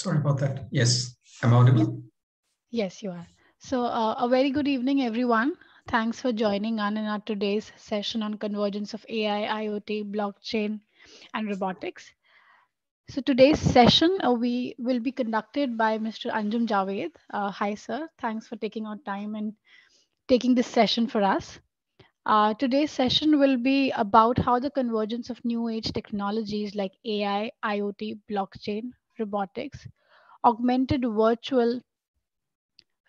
Sorry about that. Yes, I'm audible. Yes, you are. So, a very good evening, everyone. Thanks for joining on in our today's session on convergence of AI, IoT, blockchain, and robotics. So, today's session we will be conducted by Mr. Anjum Javed. Hi, sir. Thanks for taking our time and taking this session for us. Today's session will be about how the convergence of new age technologies like AI, IoT, blockchain, robotics, augmented virtual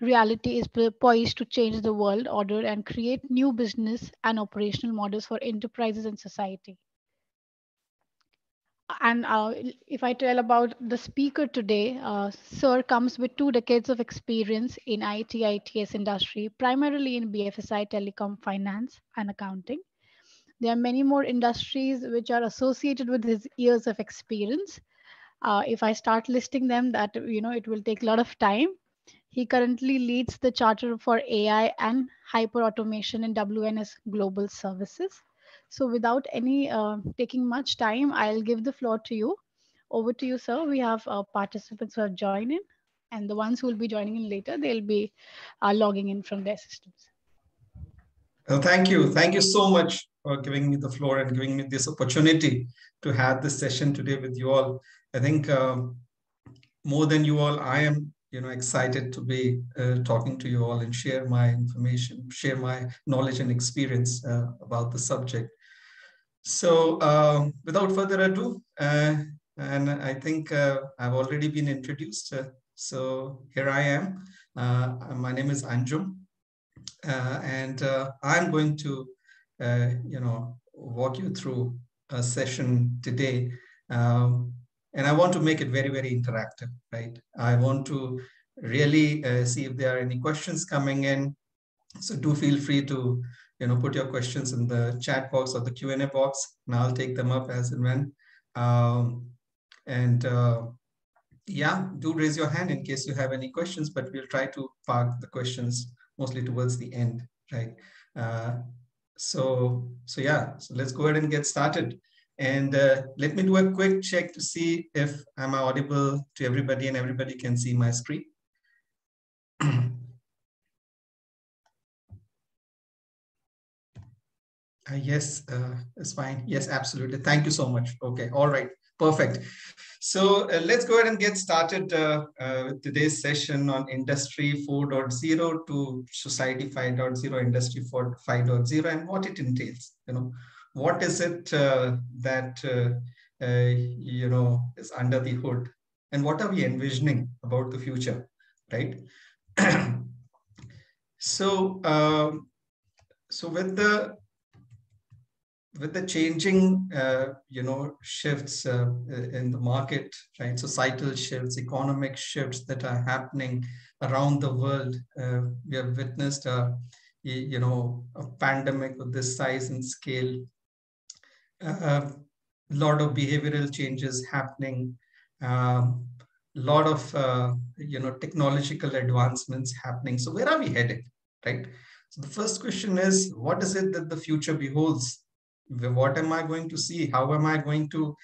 reality is poised to change the world order and create new business and operational models for enterprises and society. And if I tell about the speaker today, Sir comes with 2 decades of experience in ITS industry, primarily in BFSI, telecom, finance, and accounting. There are many more industries which are associated with his years of experience. If I start listing them, that it will take a lot of time. He currently leads the Charter for AI and Hyper Automation in WNS Global Services. So, without any taking much time, I'll give the floor to you. Over to you, sir. We have participants who have joined in, and the ones who will be joining in later, they'll be logging in from their systems. Well, thank you. Thank you so much for giving me the floor and giving me this opportunity to have this session today with you all. I think more than you all, I am excited to be talking to you all and share my information, share my knowledge and experience about the subject. So without further ado, and I think I've already been introduced. So here I am. My name is Anjum, and I'm going to, walk you through a session today. And I want to make it very, very interactive, right? I want to really see if there are any questions coming in. So do feel free to, put your questions in the chat box or the Q&A box, and I'll take them up as and when. And yeah, do raise your hand in case you have any questions, but we'll try to park the questions mostly towards the end, right? So yeah, so let's go ahead and get started. And let me do a quick check to see if I'm audible to everybody and everybody can see my screen. Yes, it's fine. Yes, absolutely. Thank you so much. Okay, all right, perfect. So let's go ahead and get started with today's session on Industry 4.0 to Society 5.0, Industry 5.0, and what it entails. What is it that is under the hood, and what are we envisioning about the future, right? So, so with the changing, shifts in the market, right? Societal shifts, economic shifts that are happening around the world. We have witnessed a pandemic of this size and scale. A lot of behavioral changes happening. A lot of technological advancements happening. So where are we headed, right? So the first question is, what is it that the future beholds? What am I going to see? How am I going to,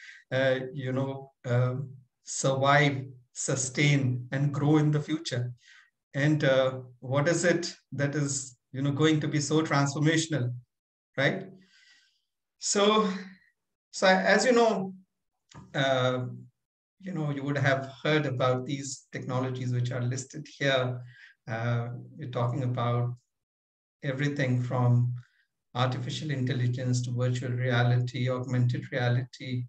survive, sustain, and grow in the future? And what is it that is, going to be so transformational, right? So as you would have heard about these technologies which are listed here. We're talking about everything from artificial intelligence to virtual reality, augmented reality.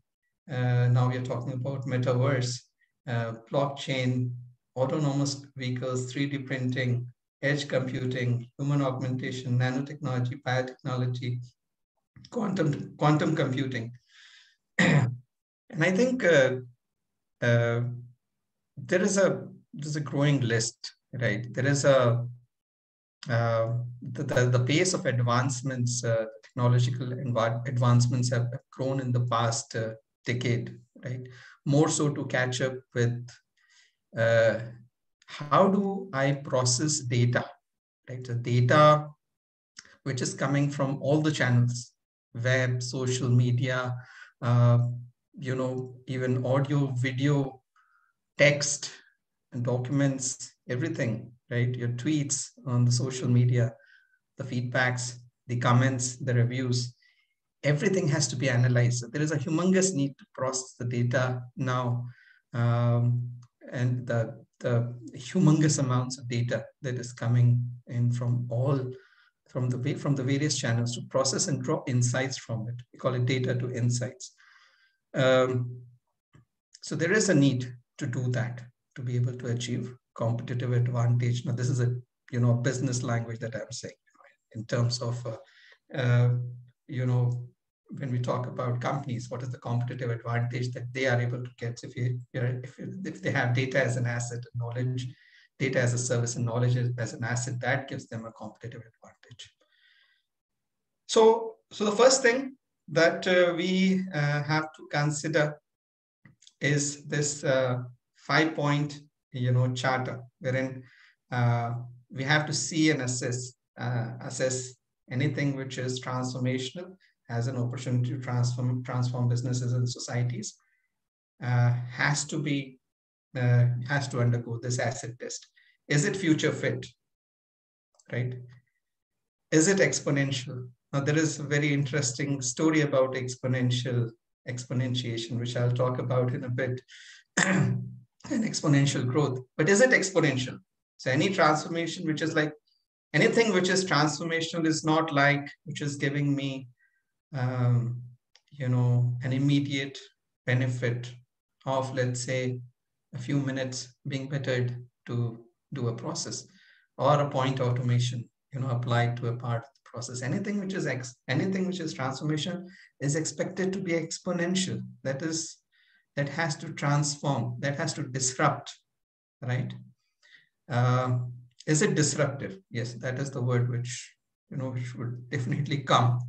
Now we are talking about metaverse, blockchain, autonomous vehicles, 3D printing, edge computing, human augmentation, nanotechnology, biotechnology, quantum computing. And I think there's a growing list, right? There is the pace of advancements, technological advancements have grown in the past decade, right? More so to catch up with how do I process data, right? The data which is coming from all the channels, web, social media, even audio, video, text and documents, everything, right? Your tweets on the social media, the feedbacks, the comments, the reviews, everything has to be analyzed. So there is a humongous need to process the data now, and the humongous amounts of data that is coming in from the various channels to process and draw insights from it. We call it data to insights. So there is a need to do that, to be able to achieve competitive advantage. Now, this is a business language that I'm saying, in terms of when we talk about companies, what is the competitive advantage that they are able to get if they have data as an asset, knowledge, data as a service, and knowledge as an asset, that gives them a competitive advantage. So the first thing that we have to consider is this 5-point charter, wherein we have to see and assess anything which is transformational, has an opportunity to transform businesses and societies, has to undergo this acid test. Is it future fit, right? Is it exponential? Now, there is a very interesting story about exponentiation, which I'll talk about in a bit, and exponential growth. But is it exponential? So any transformation which is like, anything which is transformational is not like, which is giving me an immediate benefit of, let's say, a few minutes being bettered to do a process, or a point automation, applied to a part of the process. Anything which is transformation is expected to be exponential. That has to transform, that has to disrupt, right? Is it disruptive? Yes, that is the word which would definitely come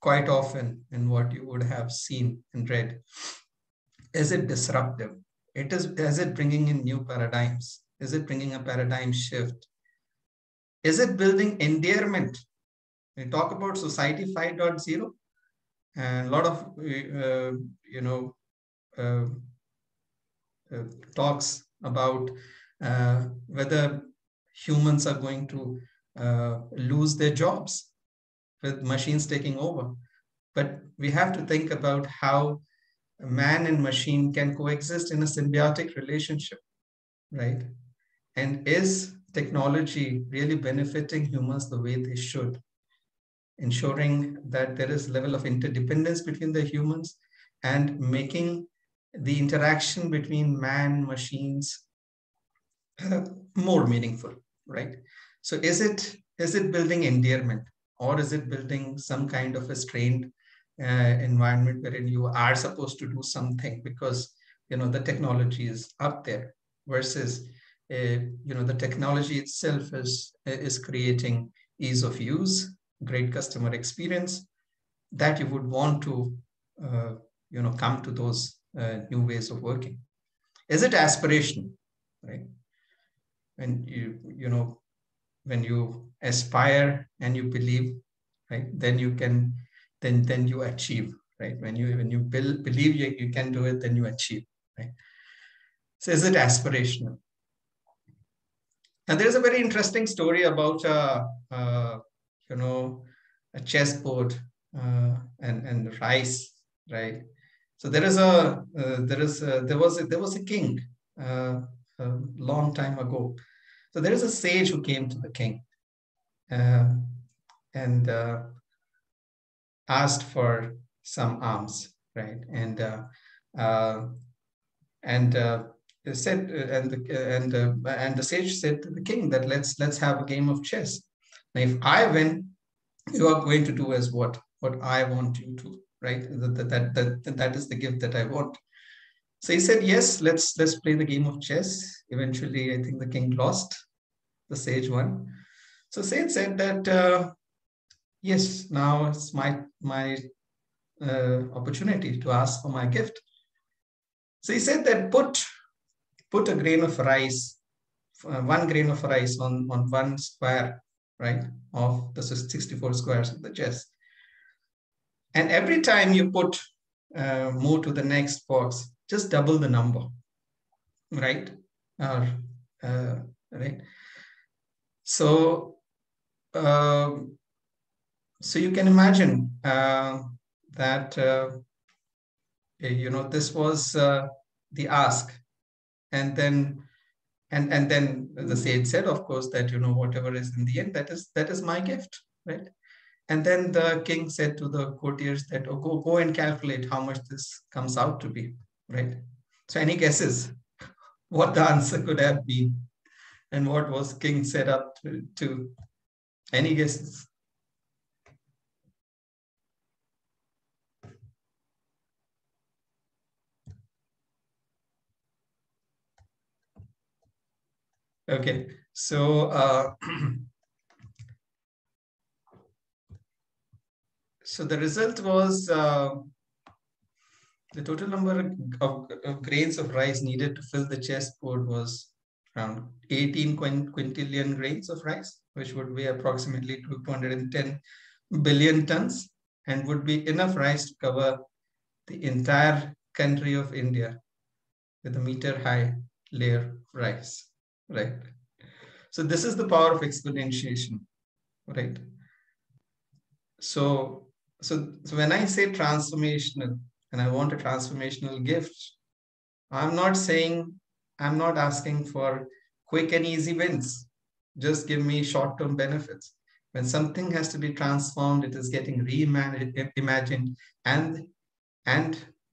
quite often in what you would have seen and read. Is it disruptive? Is it bringing in new paradigms? Is it bringing a paradigm shift? Is it building endearment? We talk about Society 5.0, and a lot of talks about whether humans are going to lose their jobs with machines taking over. But we have to think about how man and machine can coexist in a symbiotic relationship, right? And is technology really benefiting humans the way they should, ensuring that there is a level of interdependence between the humans and making the interaction between man, machines more meaningful, right? So is it building endearment, or is it building some kind of a strained environment wherein you are supposed to do something because the technology is up there, versus the technology itself is creating ease of use, great customer experience, that you would want to come to those new ways of working. Is it aspiration, right? When when you aspire and you believe, right, then you can then you achieve, right? When you believe you can do it, then you achieve, right? So is it aspirational? And there's a very interesting story about a chessboard and rice, right? So there was a king a long time ago. So there is a sage who came to the king and asked for some alms, right? And they said, and the sage said to the king that let's have a game of chess. Now, if I win, you are going to do as what I want you to, right? That is the gift that I want. So he said, yes, let's play the game of chess. Eventually, I think the king lost, the sage won. So sage said that, yes, now it's my opportunity to ask for my gift. So he said that put a grain of rice, 1 grain of rice on 1 square, right, of the 64 squares of the chess. And every time you put move to the next box, just double the number, right? Right. So, so you can imagine that this was the ask, and then then the sage said, of course, that whatever is in the end, that is my gift, right? And then the king said to the courtiers that, oh, go and calculate how much this comes out to be, right? So any guesses what the answer could have been, and what was king set up to? Any guesses? Okay, so so the result was the total number of grains of rice needed to fill the chessboard was around 18 quintillion grains of rice, which would be approximately 210 billion tons, and would be enough rice to cover the entire country of India with a meter-high layer of rice, right? So this is the power of exponentiation, right? So when I say transformational and I want a transformational gift, I'm not asking for quick and easy wins. Just give me short-term benefits. When something has to be transformed, it is getting reimagined, and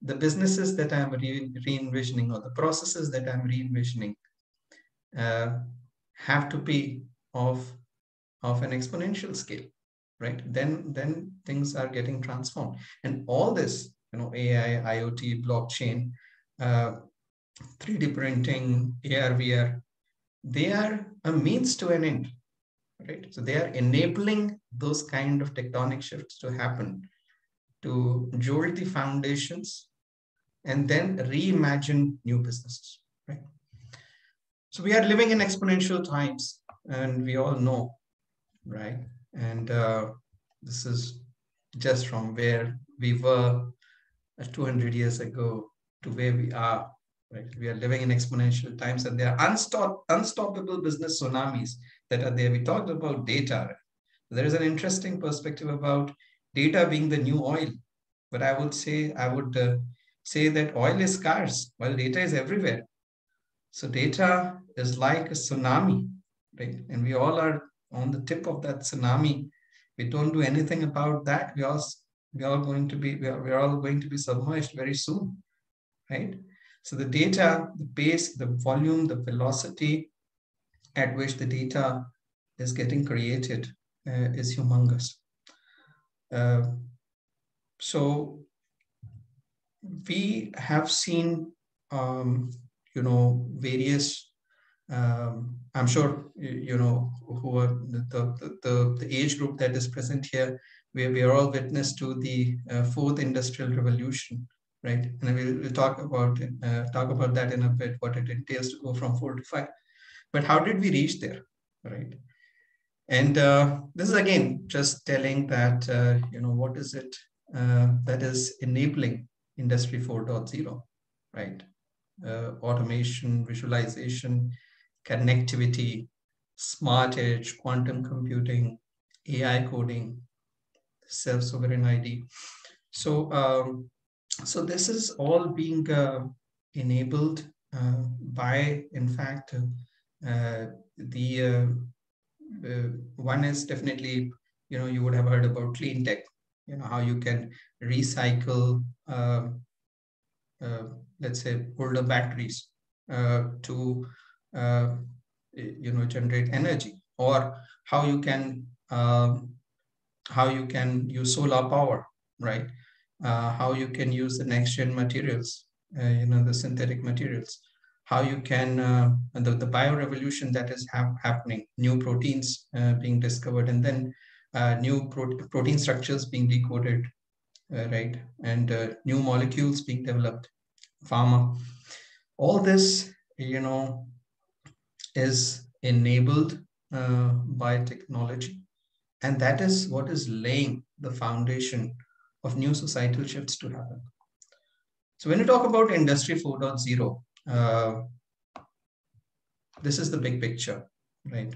the businesses that I'm re-envisioning, or the processes that I'm re-envisioning, have to be of an exponential scale, right? Then things are getting transformed, and all this, AI, IoT, blockchain, 3D printing, AR, VR, they are a means to an end, right? So they are enabling those kind of tectonic shifts to happen, to jolt the foundations and then reimagine new businesses, right? So we are living in exponential times, and we all know, right? And this is just from where we were 200 years ago to where we are, right? We are living in exponential times, and there are unstoppable business tsunamis that are there. We talked about data. There is an interesting perspective about data being the new oil, but I would say that oil is scarce while data is everywhere. So data is like a tsunami, right? And we all are on the tip of that tsunami. We don't do anything about that. We are all going to be submerged very soon, right? So the data, the pace, the volume, the velocity at which the data is getting created is humongous. So we have seen, various. I'm sure who are the age group that is present here. We are all witness to the fourth industrial revolution, right? And we'll talk about that in a bit, what it entails to go from 4 to 5. But how did we reach there, right? And this is again just telling that what is it that is enabling Industry 4.0, right? Automation, visualization, connectivity, smart edge, quantum computing, AI coding, self-sovereign ID. So this is all being enabled by, in fact, the one is definitely, you would have heard about clean tech, how you can recycle, let's say, older batteries to generate energy, or how you can use solar power, right? How you can use the next gen materials, the synthetic materials, how you can the bio revolution that is happening, new proteins being discovered, and then new protein structures being decoded, right? And new molecules being developed, pharma. All this, is enabled by technology, and that is what is laying the foundation of new societal shifts to happen. So when you talk about Industry 4.0, this is the big picture, right?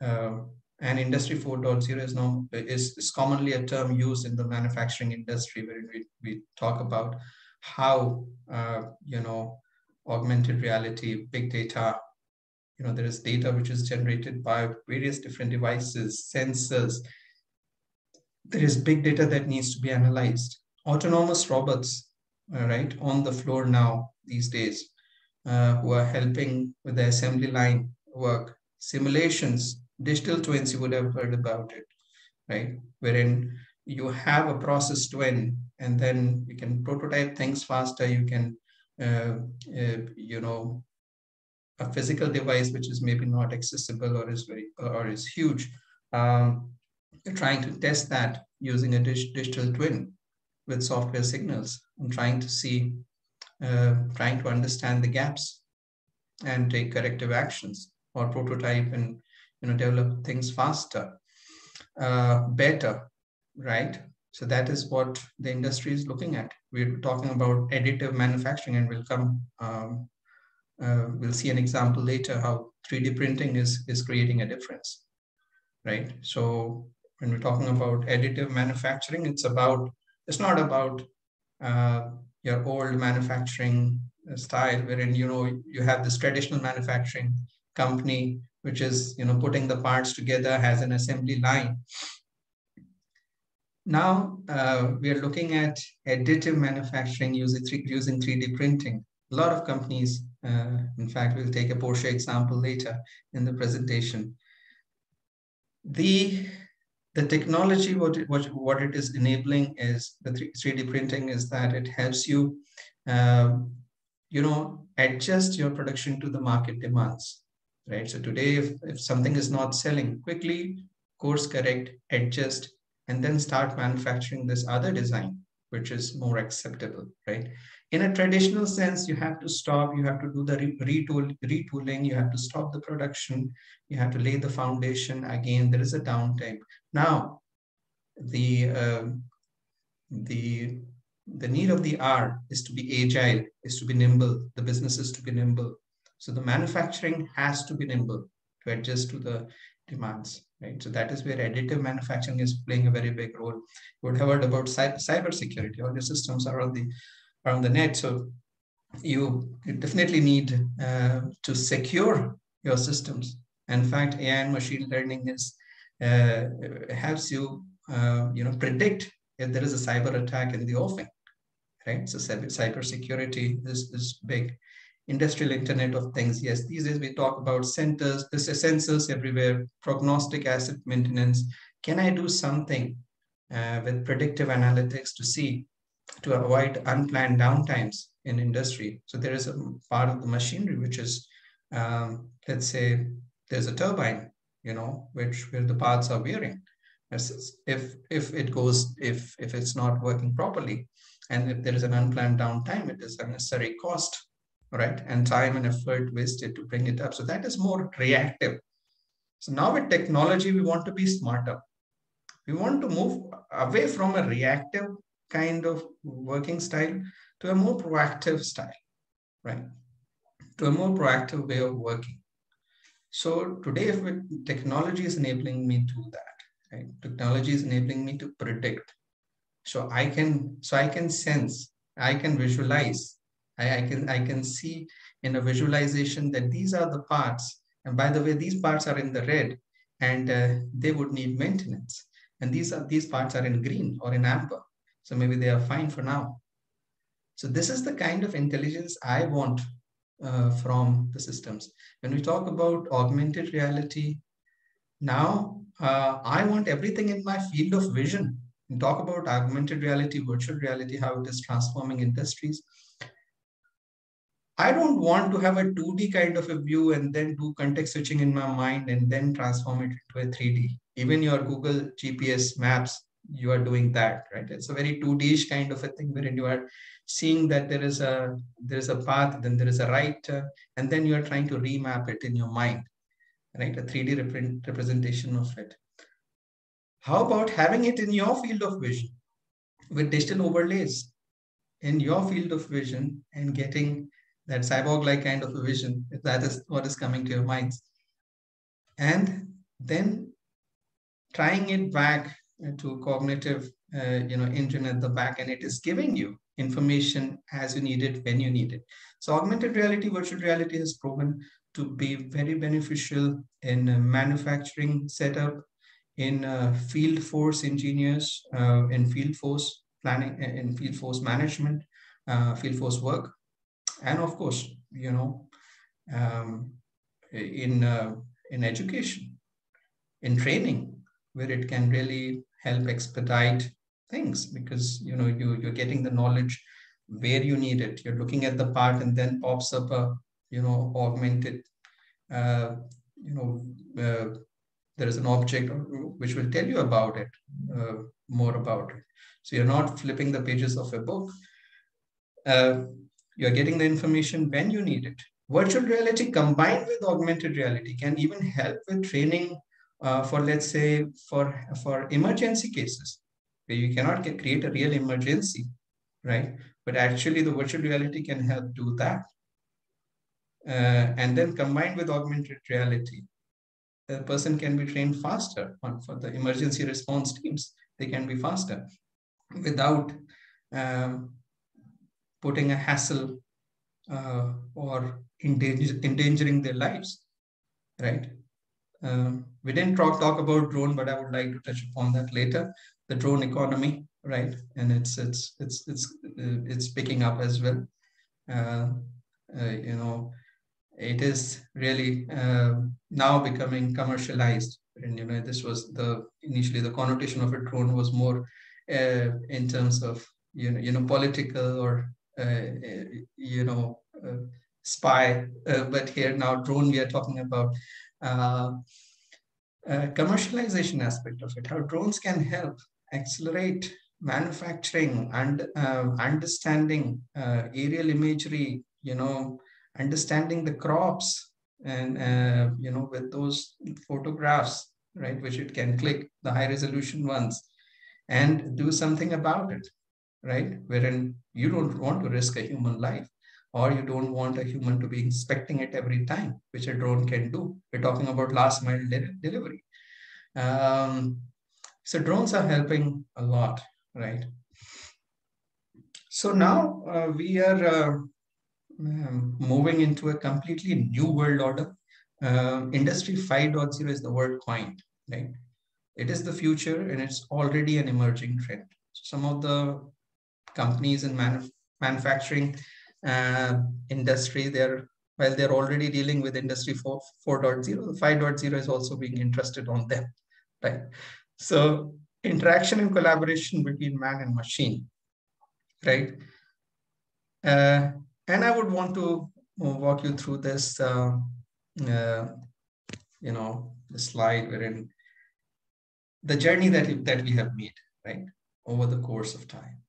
And Industry 4.0 is now is commonly a term used in the manufacturing industry, where we talk about how augmented reality, big data. There is data which is generated by various different devices, sensors. There is big data that needs to be analyzed. Autonomous robots, right, on the floor now these days, who are helping with the assembly line work. Simulations, digital twins, you would have heard about it, right? Wherein you have a process twin, and then you can prototype things faster. You can, a physical device which is maybe not accessible or is huge. You're trying to test that using a digital twin with software signals and trying to understand the gaps and take corrective actions, or prototype and develop things faster, better, right? So that is what the industry is looking at. We're talking about additive manufacturing, and we'll see an example later how 3D printing is creating a difference, right? So when we're talking about additive manufacturing, it's not about your old manufacturing style, wherein you have this traditional manufacturing company which is putting the parts together, has an assembly line. Now we are looking at additive manufacturing using 3D printing. A lot of companies, in fact, we'll take a Porsche example later in the presentation. The technology, what it is enabling is the 3D printing, is that it helps you, adjust your production to the market demands, right? So today, if something is not selling, quickly course correct, adjust, and then start manufacturing this other design, which is more acceptable, right? In a traditional sense, you have to stop, you have to do the retooling, you have to stop the production, you have to lay the foundation. Again, there is a downtime. Now, the need of the hour is to be agile, is to be nimble, the business is to be nimble. So the manufacturing has to be nimble to adjust to the demands, right? So that is where additive manufacturing is playing a very big role. You would have heard about cyber security. All your systems are on the net. So you definitely need to secure your systems. In fact, AI and machine learning helps you predict if there is a cyber attack in the offing, right? So cyber security is big. Industrial Internet of Things. Yes, these days we talk about sensors everywhere, prognostic asset maintenance. Can I do something with predictive analytics to avoid unplanned downtimes in industry? So there is a part of the machinery which is, let's say, there's a turbine, where the parts are wearing. If it's not working properly, and if there is an unplanned downtime, it is unnecessary cost, right? And time and effort wasted to bring it up. So that is more reactive. So now with technology, we want to be smarter. We want to move away from a reactive kind of working style to a more proactive style, right? To a more proactive way of working. So today, if technology is enabling me to do that, right? Technology is enabling me to predict. So I can sense, I can visualize, I can see in a visualization that these are the parts. And by the way, these parts are in the red, and they would need maintenance. And these parts are in green or in amber. So maybe they are fine for now. So this is the kind of intelligence I want from the systems. When we talk about augmented reality, now I want everything in my field of vision. We talk about augmented reality, virtual reality, how it is transforming industries. I don't want to have a 2D kind of a view and then do context switching in my mind and then transform it into a 3D. Even your Google GPS maps, you are doing that, right? It's a very 2D-ish kind of a thing wherein you are seeing that there is a path, then there is a right, and then you are trying to remap it in your mind, right? A 3D representation of it. How about having it in your field of vision with digital overlays? in your field of vision and getting that cyborg-like kind of a vision, if that is what is coming to your minds, and then trying it back to cognitive engine at the back, and it is giving you information as you need it when you need it. So augmented reality, virtual reality has proven to be very beneficial in manufacturing setup, in field force engineers, in field force planning, in field force management, field force work, and of course, um, in education, in training, where it can really help expedite things, because you're getting the knowledge where you need it. You're looking at the part and then pops up a augmented uh, you know uh, there is an object which will tell you about it, more about it. So you're not flipping the pages of a book. You're getting the information when you need it. Virtual reality combined with augmented reality can even help with training for, let's say, for emergency cases where you cannot create a real emergency, right? But actually, the virtual reality can help do that. And then combined with augmented reality, the person can be trained faster for the emergency response teams. They can be faster without putting a hassle or endangering their lives, right? We didn't talk about drone, but I would like to touch upon that later. The drone economy, right? And it's picking up as well. It is really now becoming commercialized. And this was initially the connotation of a drone was more in terms of political or spy, but here now drone we are talking about commercialization aspect of it, how drones can help accelerate manufacturing and understanding aerial imagery, understanding the crops, and with those photographs, right, which it can click, the high resolution ones, and do something about it, right, wherein you don't want to risk a human life, or you don't want a human to be inspecting it every time, which a drone can do. We're talking about last mile delivery. So drones are helping a lot, right? So now we are moving into a completely new world order. Industry 5.0 is the word coined, right? It is the future, and it's already an emerging trend. Some of the companies in manufacturing industry, while they're already dealing with industry 4.0, the 5.0 is also being interested on them, right? So interaction and collaboration between man and machine, right? And I would want to walk you through this, the slide wherein the journey that we have made, right, over the course of time.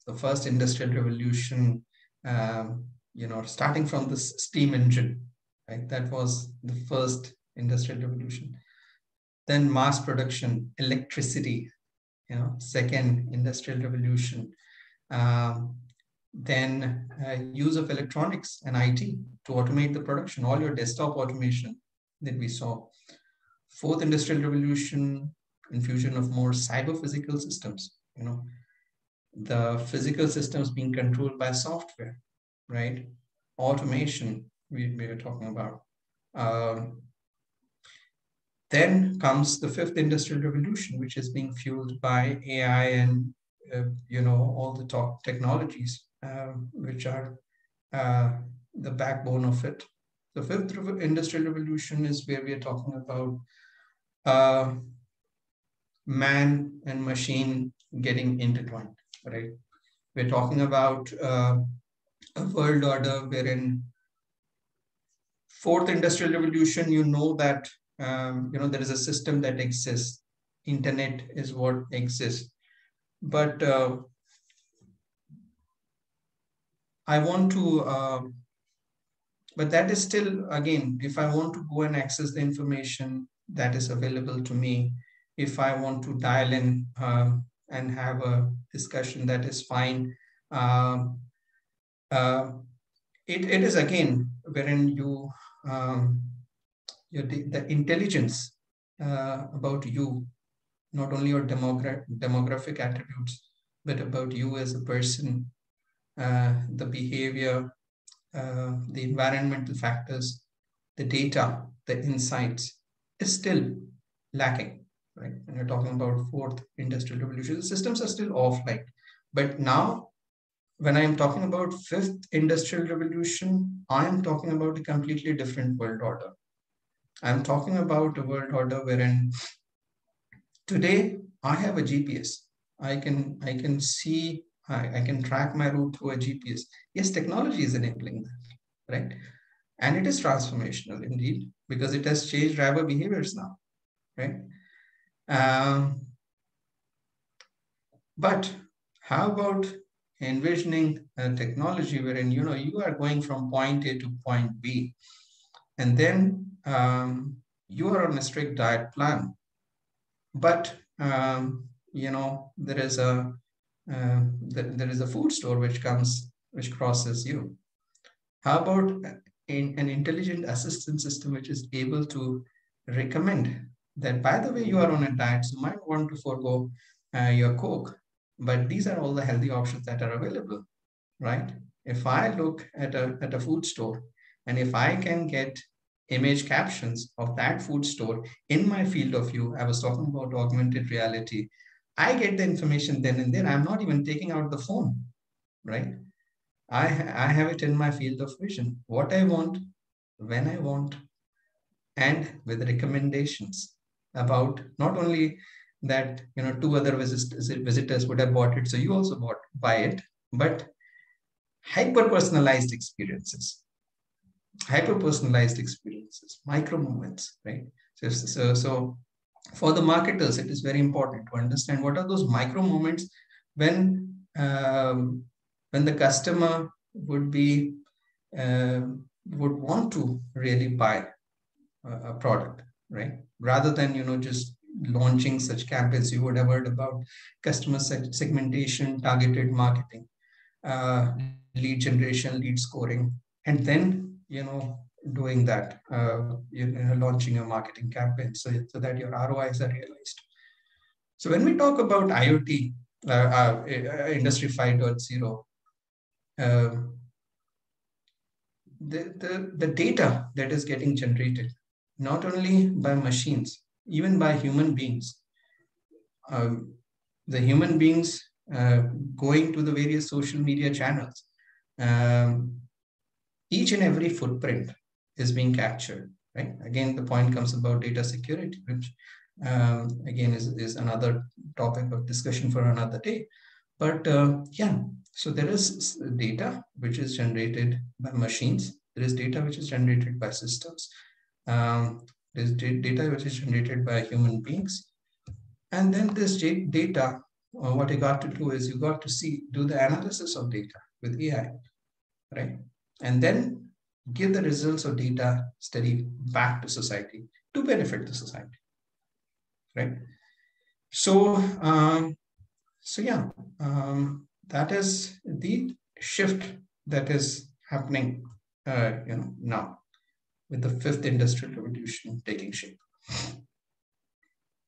The first industrial revolution, starting from the steam engine, right? That was the first industrial revolution. Then mass production, electricity, second industrial revolution. Then use of electronics and IT to automate the production, all your desktop automation that we saw. Fourth industrial revolution, infusion of more cyber-physical systems, the physical systems being controlled by software, right? Automation, we were talking about. Then comes the fifth industrial revolution, which is being fueled by AI and all the top technologies, which are the backbone of it. The fifth industrial revolution is where we are talking about man and machine getting intertwined, right? We're talking about a world order wherein fourth industrial revolution, that there is a system that exists. Internet is what exists. But I want to, but that is still, again, if I want to go and access the information that is available to me, if I want to dial in and have a discussion, that is fine. Um, uh, it is again wherein the intelligence about you, not only your demographic attributes, but about you as a person, the behavior, the environmental factors, the data, the insights is still lacking, right? When you're talking about fourth industrial revolution, the systems are still offline. But now, when I am talking about fifth industrial revolution, I am talking about a completely different world order. I'm talking about a world order wherein today I have a GPS. I can see, I can track my route through a GPS. Yes, technology is enabling that, right? And it is transformational indeed, because it has changed driver behaviors now, right? Um, but how about envisioning a technology wherein you are going from point A to point B, and then you are on a strict diet plan, but there is a food store which crosses you. How about an intelligent assistance system which is able to recommend that, by the way, you are on a diet, so you might want to forego your Coke, but these are all the healthy options that are available, right? If I look at a food store, and if I can get image captions of that food store in my field of view, I was talking about augmented reality, I get the information then and there. I'm not even taking out the phone, right? I have it in my field of vision. What I want, when I want, and with recommendations about not only that two other visitors would have bought it, so you also buy it, but hyper personalized experiences, micro moments, right? So for the marketers, it is very important to understand what are those micro moments when the customer would be would want to really buy a product, right? Rather than just launching such campaigns. You would have heard about customer segmentation, targeted marketing, lead generation, lead scoring, and then doing that, launching a marketing campaign so that your ROIs are realized. So when we talk about IoT, Industry 5.0, the data that is getting generated, not only by machines, even by human beings, um, the human beings going to the various social media channels, um, each and every footprint is being captured, right? Again, the point comes about data security, which again is another topic of discussion for another day. But yeah, so there is data which is generated by machines. There is data which is generated by systems. There's data which is generated by human beings. And then this data, what you got to do is you got to do the analysis of data with AI, right? And then give the results of data study back to society to benefit the society, right? So, yeah, that is the shift that is happening, now with the fifth industrial revolution taking shape.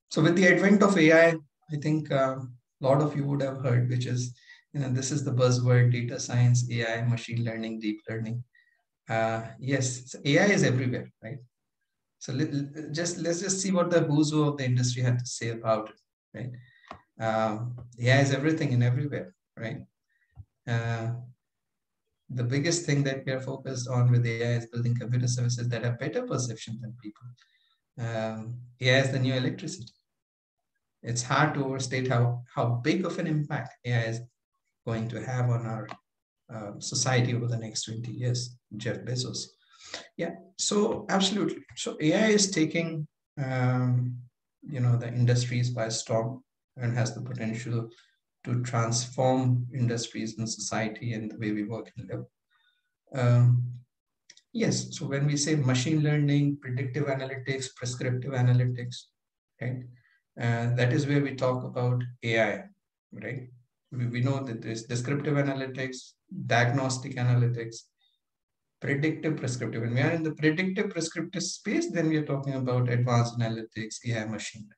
So, with the advent of AI, I think a lot of you would have heard, which is, this is the buzzword: data science, AI, machine learning, deep learning. Yes, so AI is everywhere, right? So let's just see what the who's who of the industry had to say about it, right? AI is everything and everywhere, right? The biggest thing that we are focused on with AI is building computer services that have better perception than people. AI is the new electricity. It's hard to overstate how big of an impact AI is going to have on our society over the next 20 years. Jeff Bezos. Yeah, so absolutely. So AI is taking the industries by storm and has the potential to transform industries and society and the way we work and live. Yes, so when we say machine learning, predictive analytics, prescriptive analytics, right? That is where we talk about AI, right? We know that there's descriptive analytics, diagnostic analytics, predictive prescriptive. When we are in the predictive prescriptive space, then we are talking about advanced analytics, AI, machine learning.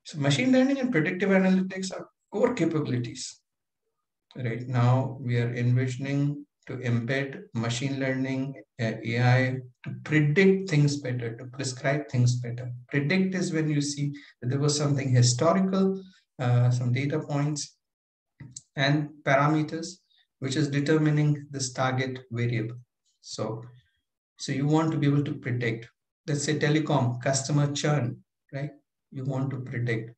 So machine learning and predictive analytics are core capabilities. Right now, we are envisioning to embed machine learning, AI, to predict things better, to prescribe things better. Predict is when you see that there was something historical, some data points and parameters, which is determining this target variable. So you want to be able to predict, let's say telecom, customer churn, right? You want to predict.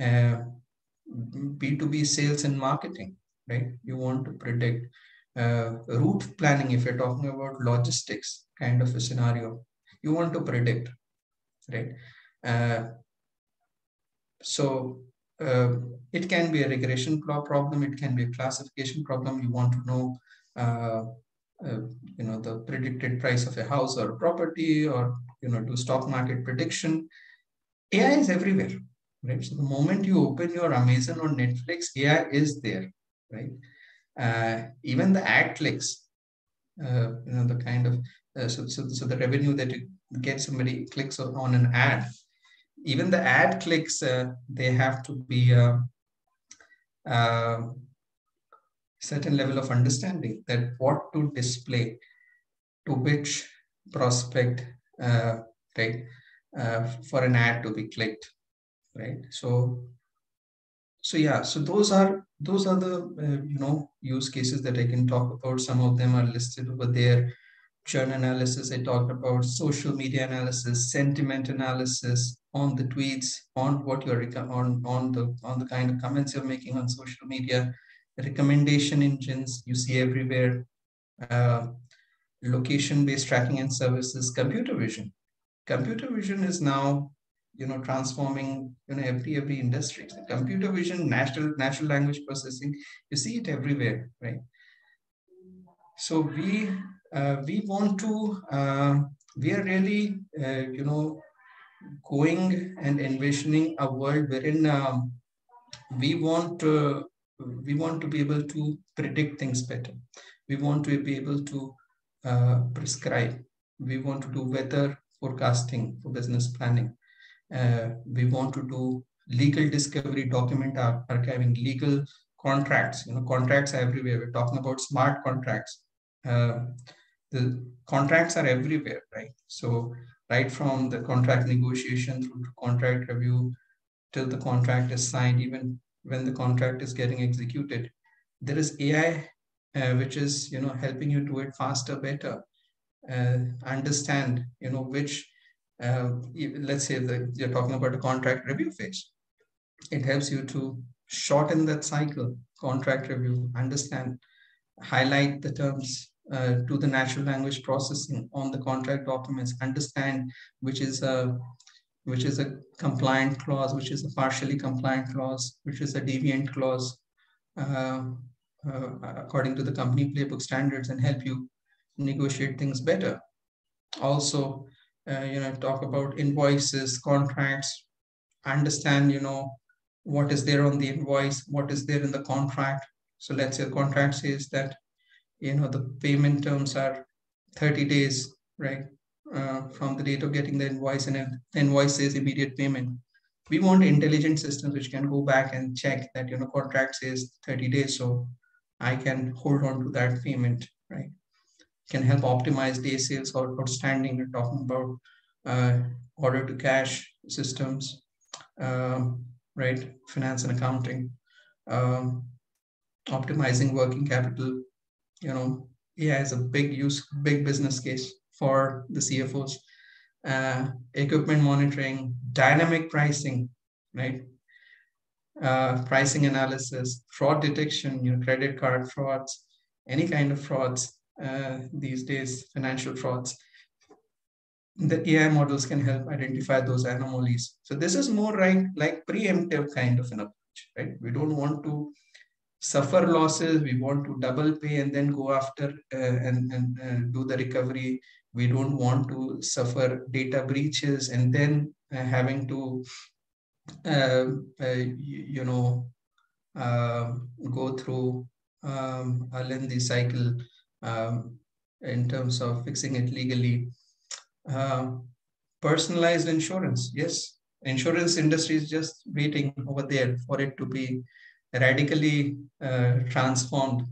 B2B sales and marketing, right? You want to predict route planning. If you're talking about logistics kind of a scenario, you want to predict, right? So it can be a regression problem. It can be a classification problem. You want to know, the predicted price of a house or a property, or, do stock market prediction. AI is everywhere, right? So the moment you open your Amazon or Netflix, AI is there, right? Even the ad clicks, the kind of, so the revenue that you get, somebody clicks on an ad, even the ad clicks, they have to be certain level of understanding that what to display to which prospect, right, for an ad to be clicked, right? So yeah, so those are the use cases that I can talk about. Some of them are listed over there. Churn analysis, I talked about social media analysis, sentiment analysis on the tweets, on what you're on the kind of comments you're making on social media, recommendation engines you see everywhere, location-based tracking and services, computer vision. Computer vision is now transforming every industry. So computer vision, natural language processing, you see it everywhere, right? So we want to we are really going and envisioning a world wherein we want to be able to predict things better. We want to be able to prescribe. We want to do weather forecasting for business planning. We want to do legal discovery, document archiving, legal contracts. Contracts are everywhere. We're talking about smart contracts. The contracts are everywhere, right? So right from the contract negotiation through to contract review till the contract is signed, even when the contract is getting executed, there is AI which is helping you do it faster, better, understand which let's say that you're talking about a contract review phase. It helps you to shorten that cycle, contract review, understand, highlight the terms, do the natural language processing on the contract documents, understand which is a compliant clause, which is a partially compliant clause, which is a deviant clause, according to the company playbook standards, and help you negotiate things better. Also, talk about invoices, contracts, understand, what is there on the invoice, what is there in the contract. So let's say the contract says that, the payment terms are 30 days, right? From the date of getting the invoice, and the invoice says immediate payment. We want intelligent systems which can go back and check that, contract says 30 days, so I can hold on to that payment, right? Can help optimize day sales or outstanding. We're talking about order to cash systems, right? Finance and accounting, optimizing working capital. AI is a big business case for the CFOs. Equipment monitoring, dynamic pricing, right? Pricing analysis, fraud detection, credit card frauds, any kind of frauds these days, financial frauds. The AI models can help identify those anomalies. So this is more like preemptive kind of an approach, right? We don't want to suffer losses. We want to double pay and then go after and do the recovery. We don't want to suffer data breaches and then having to go through a lengthy cycle in terms of fixing it legally. Personalized insurance, yes, insurance industry is just waiting over there for it to be radically transformed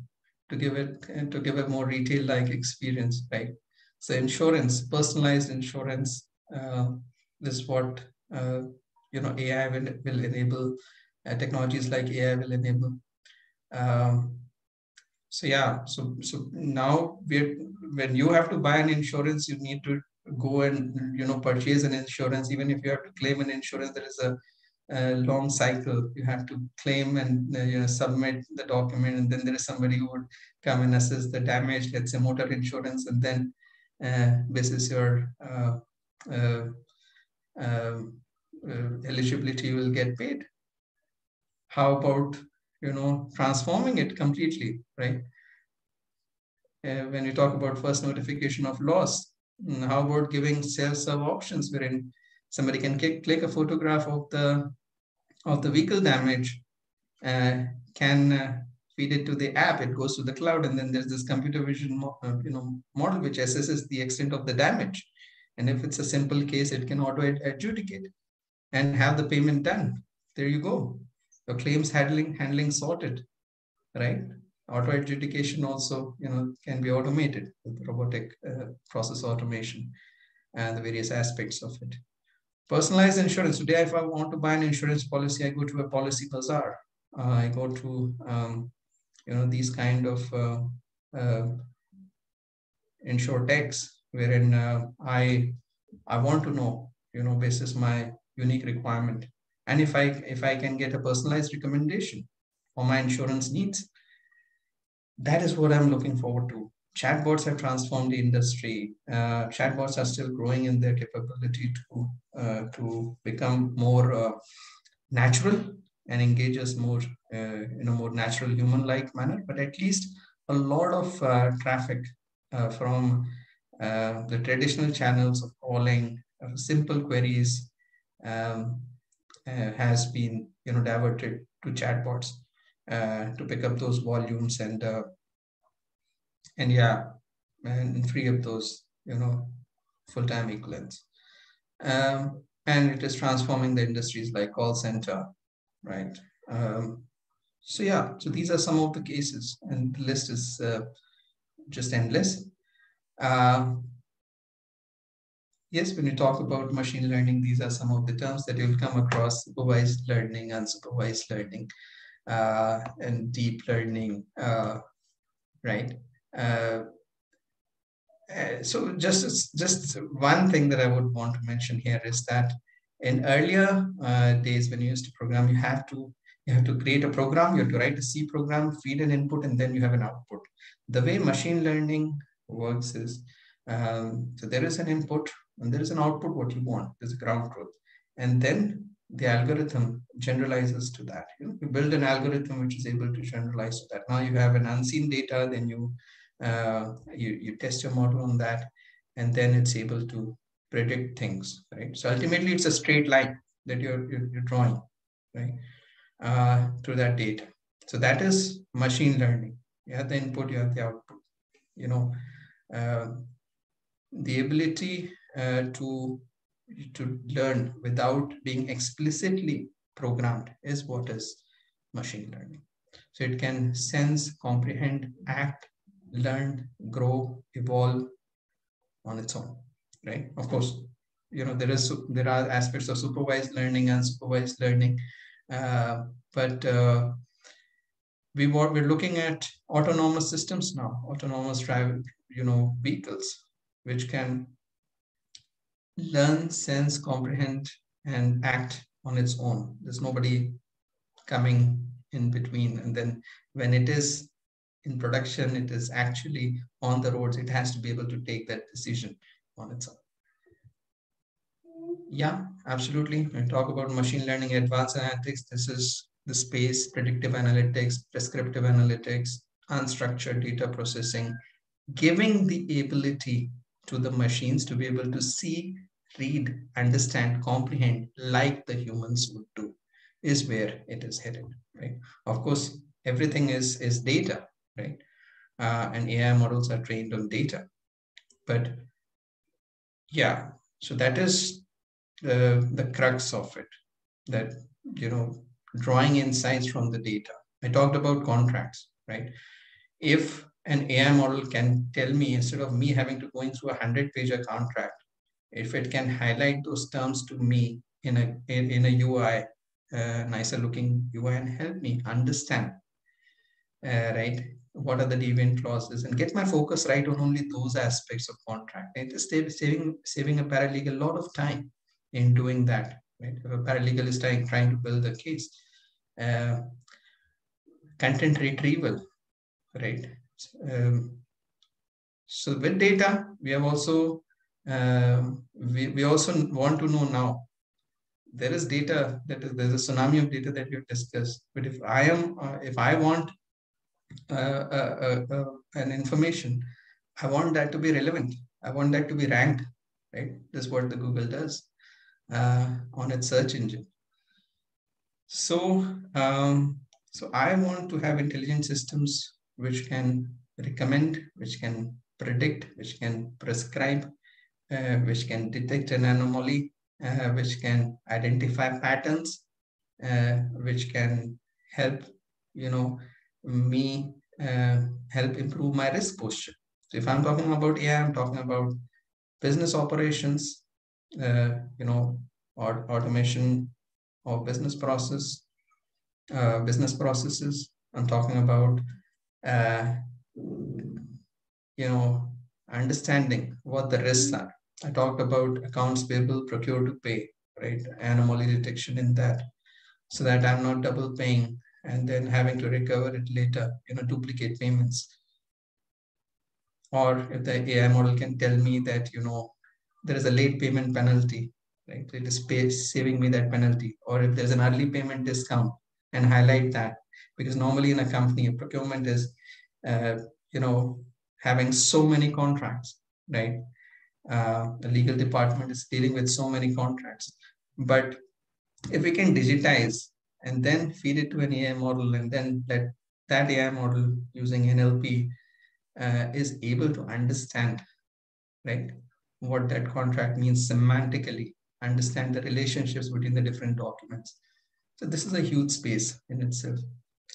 to give a more retail-like experience, right? So insurance, personalized insurance, is what AI will enable. Technologies like AI will enable. So yeah, so now when you have to buy an insurance, you need to go and purchase an insurance. Even if you have to claim an insurance, there is a long cycle. You have to claim and submit the document, and then there is somebody who would come and assess the damage. Let's say motor insurance, and then basis your uh, eligibility, you will get paid. How about transforming it completely, right? When you talk about first notification of loss, how about giving self-serve options wherein somebody can click a photograph of the vehicle damage, can feed it to the app, it goes to the cloud, and then there's this computer vision model which assesses the extent of the damage. And if it's a simple case, it can auto adjudicate and have the payment done. There you go. Your claims handling sorted, right? Auto adjudication also, can be automated with robotic process automation and the various aspects of it. Personalized insurance. Today, if I want to buy an insurance policy, I go to a policy bazaar. I go to these kind of insurtechs wherein I want to know, basis my unique requirement, and if I can get a personalized recommendation for my insurance needs. That is what I'm looking forward to. Chatbots have transformed the industry. Chatbots are still growing in their capability to become more natural and engage us more in a more natural human-like manner. But at least a lot of traffic from the traditional channels of calling, simple queries, has been diverted to chatbots to pick up those volumes and yeah, and free up those full-time equivalents. And it is transforming the industries like call center, right? So yeah, so these are some of the cases, and the list is just endless. Yes, when you talk about machine learning, these are some of the terms that you'll come across: supervised learning, unsupervised learning, and deep learning, right? So just one thing that I would want to mention here is that in earlier days, when you used to program, you have to create a program, you have to write a C program, feed an input, and then you have an output. The way machine learning works is, so there is an input and there is an output, what you want, there's a ground truth. And then the algorithm generalizes to that. You build an algorithm which is able to generalize to that. Now you have an unseen data, then you test your model on that, and then it's able to predict things, right? So ultimately, it's a straight line that you're drawing, right, through that data. So that is machine learning. You have the input, you have the output. The ability to learn without being explicitly programmed is what is machine learning. So it can sense, comprehend, act, learn, grow, evolve on its own, right? Of course, there are aspects of supervised learning and supervised learning, but we're looking at autonomous systems now, autonomous drive, vehicles, which can learn, sense, comprehend, and act on its own. There's nobody coming in between. And then when it is in production, it is actually on the roads, it has to be able to take that decision on its own. Yeah, absolutely. When we talk about machine learning, advanced analytics, this is the space: predictive analytics, prescriptive analytics, unstructured data processing, giving the ability to the machines to be able to see, read, understand, comprehend like the humans would do. is where it is headed, right? Of course, everything is data, right? And AI models are trained on data. But yeah, so that is the crux of it, that, drawing insights from the data. I talked about contracts, right? If an AI model can tell me, instead of me having to going through a 100-page contract, if it can highlight those terms to me in a UI, nicer looking UI, and help me understand, right, what are the deviant clauses, and get my focus right on only those aspects of contract. It is saving a paralegal a lot of time in doing that, right? If a paralegal is trying to build a case, uh, content retrieval, right? Um, so with data, we have also we also want to know now. There is data there's a tsunami of data that we've discussed. But if I want an information, I want that to be relevant. I want that to be ranked, right? That's what the Google does on its search engine. So, so I want to have intelligent systems which can recommend, which can predict, which can prescribe, which can detect an anomaly, which can identify patterns, which can help, me help improve my risk posture. So if I'm talking about AI, I'm talking about business operations, or automation of business processes. I'm talking about, uh, understanding what the risks are. I talked about accounts payable, procure to pay, right? Anomaly detection in that, so that I'm not double paying and then having to recover it later, duplicate payments. Or if the AI model can tell me that, there is a late payment penalty, right? It is saving me that penalty. Or if there's an early payment discount, and highlight that. Because normally in a company, a procurement is, uh, having so many contracts, right? The legal department is dealing with so many contracts. But if we can digitize and then feed it to an AI model, and then let that AI model using NLP is able to understand, right, what that contract means semantically, understand the relationships between the different documents. So this is a huge space in itself.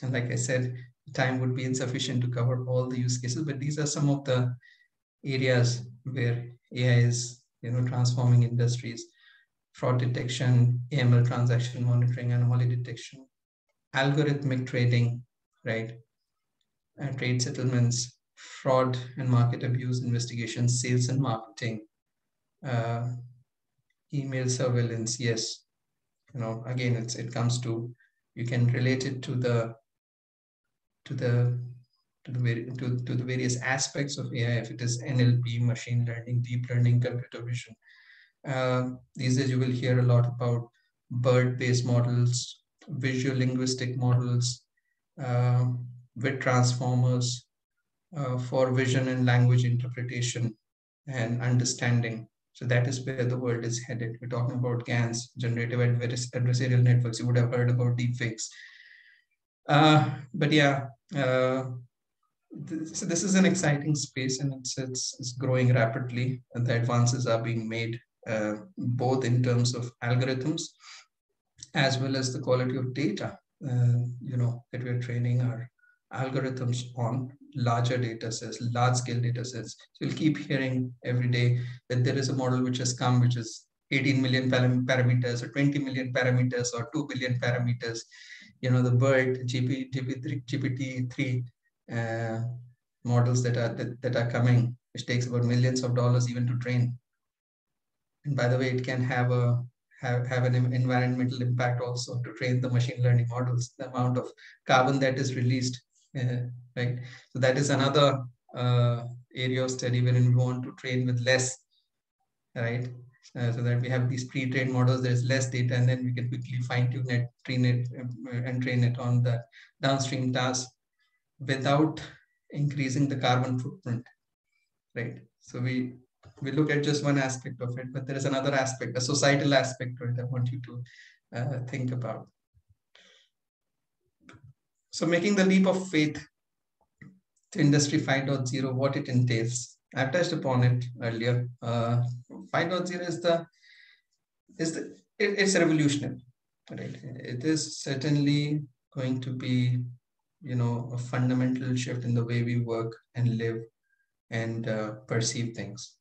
And like I said, time would be insufficient to cover all the use cases, but these are some of the areas where AI is, transforming industries: fraud detection, AML transaction monitoring, anomaly detection, algorithmic trading, right? Trade settlements, fraud and market abuse investigations, sales and marketing, uh, email surveillance. Yes, again, it comes to, you can relate it to the to the to the various aspects of AI. If it is NLP, machine learning, deep learning, computer vision. These days you will hear a lot about BERT-based models, visual linguistic models, with transformers, for vision and language interpretation and understanding. So that is where the world is headed. We're talking about GANs, generative adversarial networks. You would have heard about deepfakes. But yeah, so this is an exciting space, and it's growing rapidly, and the advances are being made, both in terms of algorithms as well as the quality of data, that we're training our algorithms on. Larger data sets, large scale data sets. So you'll keep hearing every day that there is a model which has come, which is 18 million parameters, or 20 million parameters, or 2 billion parameters. The BERT, GPT-3 models that are coming, which takes about millions of dollars even to train. And by the way, it can have an environmental impact also to train the machine learning models, the amount of carbon that is released, right? So that is another area of study wherein we want to train with less, right? So that we have these pre-trained models, there's less data, and then we can quickly fine-tune it, train it on the downstream tasks without increasing the carbon footprint, right? So we look at just one aspect of it, but there is another aspect, a societal aspect to it, I want you to think about. So making the leap of faith to Industry 5.0, what it entails. I've touched upon it earlier. 5.0 it's revolutionary, right? It is certainly going to be, a fundamental shift in the way we work and live and perceive things.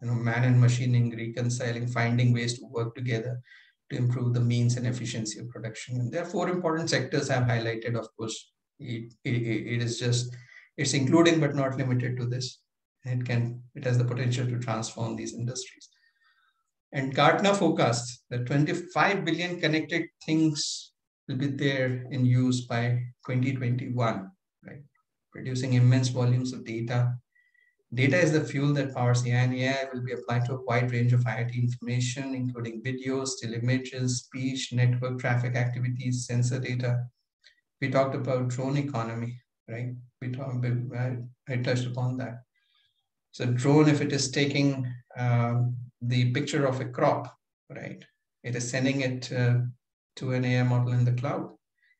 Man and machining, reconciling, finding ways to work together to improve the means and efficiency of production. And there are four important sectors I've highlighted. Of course, it is just, it's including but not limited to this. It has the potential to transform these industries. And Gartner forecasts that 25 billion connected things will be there in use by 2021, right? Producing immense volumes of data. Data is the fuel that powers AI, and AI will be applied to a wide range of IoT information, including videos, still images, speech, network traffic activities, sensor data. We talked about drone economy, right? I touched upon that. So drone, if it is taking the picture of a crop, right? It is sending it to an AI model in the cloud,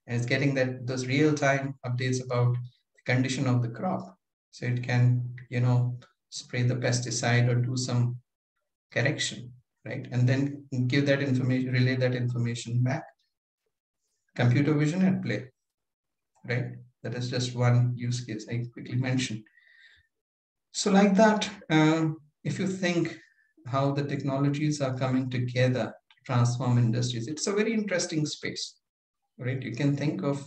and it's getting those real-time updates about the condition of the crop. So it can, spray the pesticide or do some correction, right? And then give that information, relay that information back. Computer vision at play, right? That is just one use case I quickly mentioned. So like that, if you think how the technologies are coming together to transform industries, it's a very interesting space, right? You can think of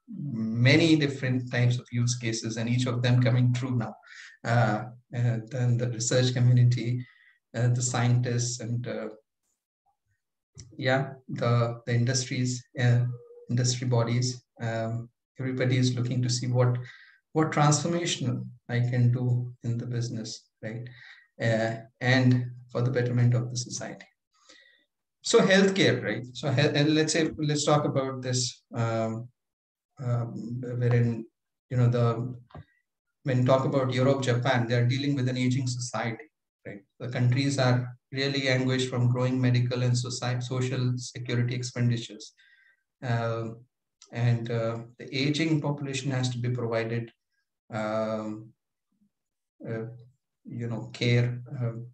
many different types of use cases and each of them coming true now. Then the research community, the scientists, and the industries, industry bodies, everybody is looking to see what transformational I can do in the business, right? And for the betterment of the society. So healthcare, right? So let's talk about this, wherein, when you talk about Europe, Japan, they are dealing with an aging society, right? The countries are really anguished from growing medical and social security expenditures. And the aging population has to be provided care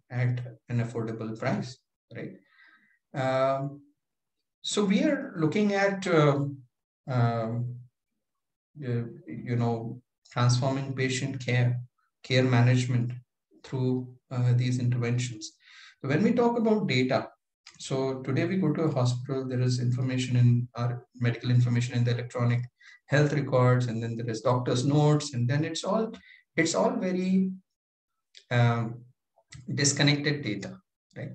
at an affordable price, right? So we are looking at transforming patient care management through these interventions. So when we talk about data, so today we go to a hospital, there is information in our medical information in the electronic health records, and then there is doctor's notes, and then it's all very disconnected data, right?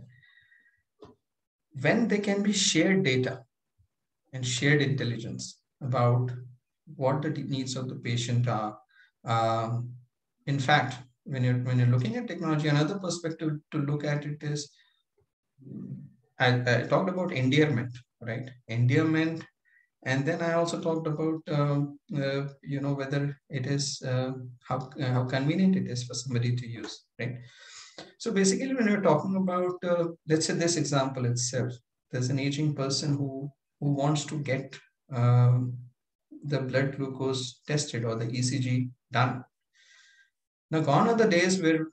When they can be shared data and shared intelligence about what the needs of the patient are. In fact, when you're looking at technology, another perspective to look at it is, I talked about endearment, right? Endearment, and then I also talked about whether it is how convenient it is for somebody to use, right? So basically, when you're talking about, let's say this example itself, there's an aging person who wants to get the blood glucose tested or the ECG done. Now, gone are the days where,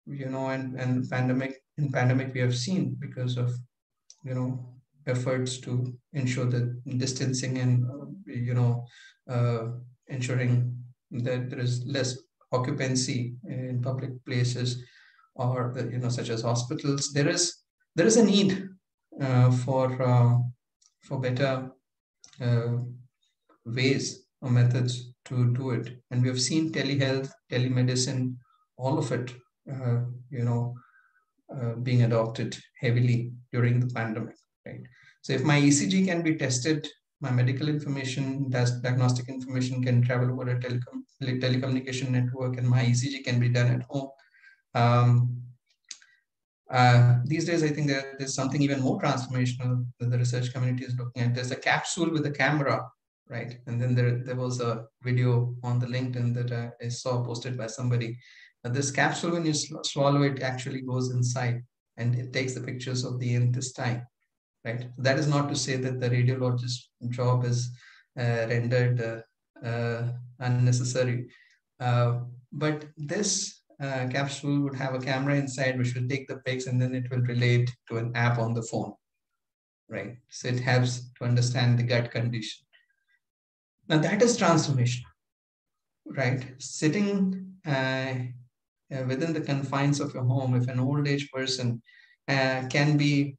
and in pandemic we have seen, because of, efforts to ensure the distancing and, ensuring that there is less occupancy in public places, or such as hospitals. There is a need for better ways or methods to do it, and we have seen telehealth, telemedicine, all of it being adopted heavily during the pandemic, right? So if my ECG can be tested, my medical information, diagnostic information can travel over a telecommunication network, and my ECG can be done at home. These days, I think there's something even more transformational that the research community is looking at. There's a capsule with a camera, right? And then there was a video on the LinkedIn that I saw posted by somebody. This capsule, when you swallow it, actually goes inside and it takes the pictures of the intestine, right? That is not to say that the radiologist job is rendered unnecessary. But this capsule would have a camera inside which will take the pics, and then it will relate to an app on the phone, right? So it helps to understand the gut condition. Now that is transformation, right? Sitting within the confines of your home, if an old age person can be,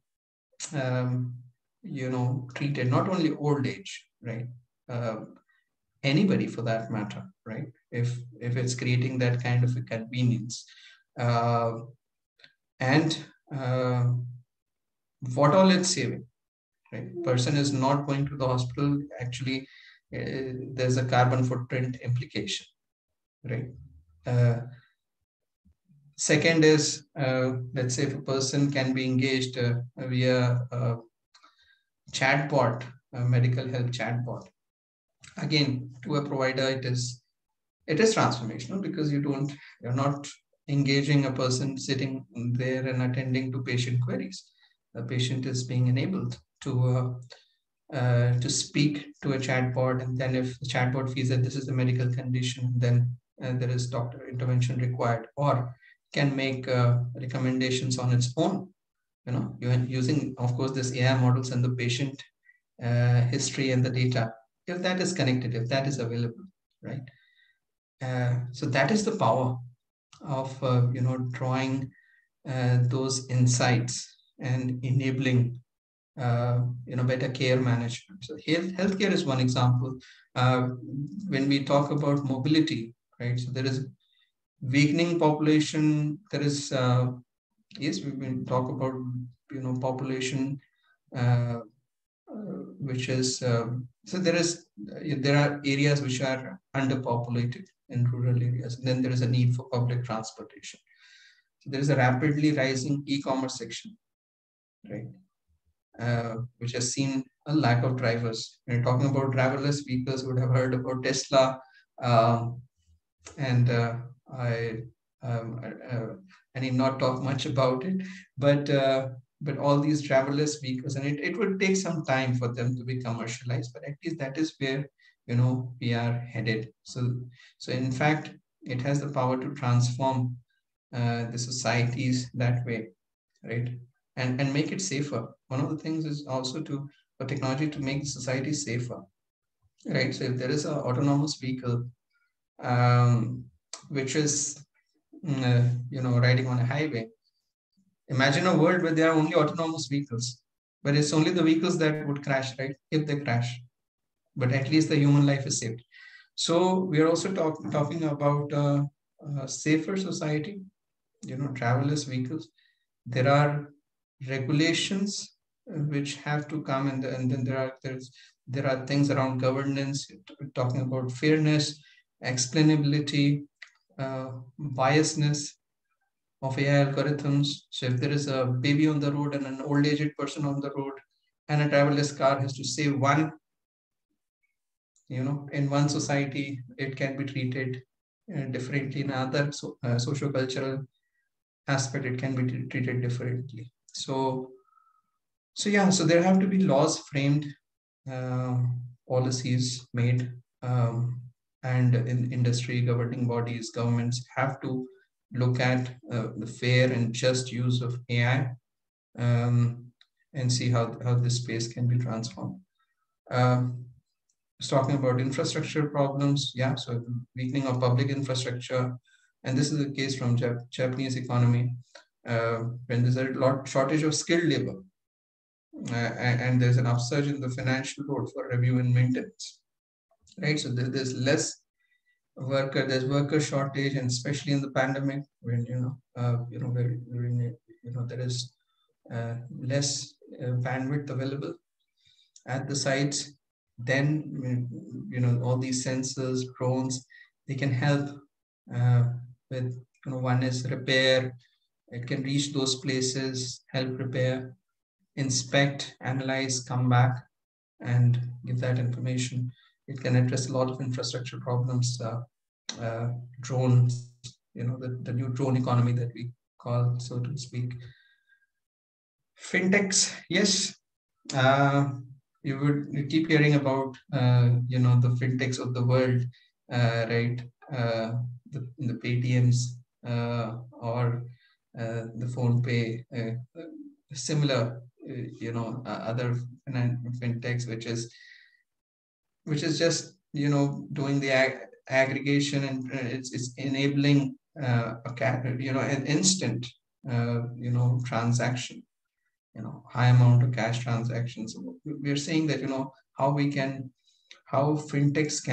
treated, not only old age, right? Anybody for that matter, right? If it's creating that kind of a convenience, and what all it's saving, right? Person is not going to the hospital. Actually, there's a carbon footprint implication, right? Second is, let's say if a person can be engaged via chatbot, medical health chatbot. Again, to a provider, it is transformational, because you're not engaging a person sitting there and attending to patient queries. The patient is being enabled to speak to a chatbot, and then if the chatbot feels that this is a medical condition, then there is doctor intervention required, or can make recommendations on its own. You're using, of course, this AI models and the patient history and the data, if that is connected, if that is available, right? So that is the power of drawing those insights and enabling better care management. So healthcare is one example. When we talk about mobility, right? So there is weakening population. There is yes, we will talk about population, which is so there are areas which are underpopulated in rural areas, and then there is a need for public transportation. So there is a rapidly rising e-commerce section, right? Which has seen a lack of drivers. When you're talking about driverless vehicles, you would have heard about Tesla, and I need not talk much about it, but all these driverless vehicles, and it would take some time for them to be commercialized, but at least that is where we are headed. So in fact, it has the power to transform the societies that way, right? And make it safer. One of the things is also for technology to make the society safer, right? So if there is an autonomous vehicle, which is riding on a highway, imagine a world where there are only autonomous vehicles, but it's only the vehicles that would crash, right? If they crash, but at least the human life is saved. So we are also talking about a safer society, driverless vehicles. There are regulations which have to come, and then there are things around governance, talking about fairness, explainability, biasness of AI algorithms. So if there is a baby on the road and an old aged person on the road, and a driverless car has to save one, in one society, it can be treated differently. In another socio-cultural aspect, it can be treated differently. So yeah, so there have to be laws framed, policies made, and in industry, governing bodies, governments have to look at the fair and just use of AI, and see how this space can be transformed. It's talking about infrastructure problems. Yeah, so weakening of public infrastructure, and this is a case from Japanese economy, when there's a shortage of skilled labor, and there's an upsurge in the financial load for review and maintenance, right? So there's less there's worker shortage, and especially in the pandemic, when there is less bandwidth available at the sites. Then all these sensors, drones, they can help with one is repair. It can reach those places, help repair, inspect, analyze, come back, and give that information. It can address a lot of infrastructure problems. Drones, the new drone economy that we call, so to speak. Fintechs, yes. you keep hearing about the fintechs of the world, right? The Paytms or the PhonePe, similar, other fintechs, which is just doing the aggregation, and it's enabling an instant transaction, high amount of cash transactions. So we're seeing that how fintechs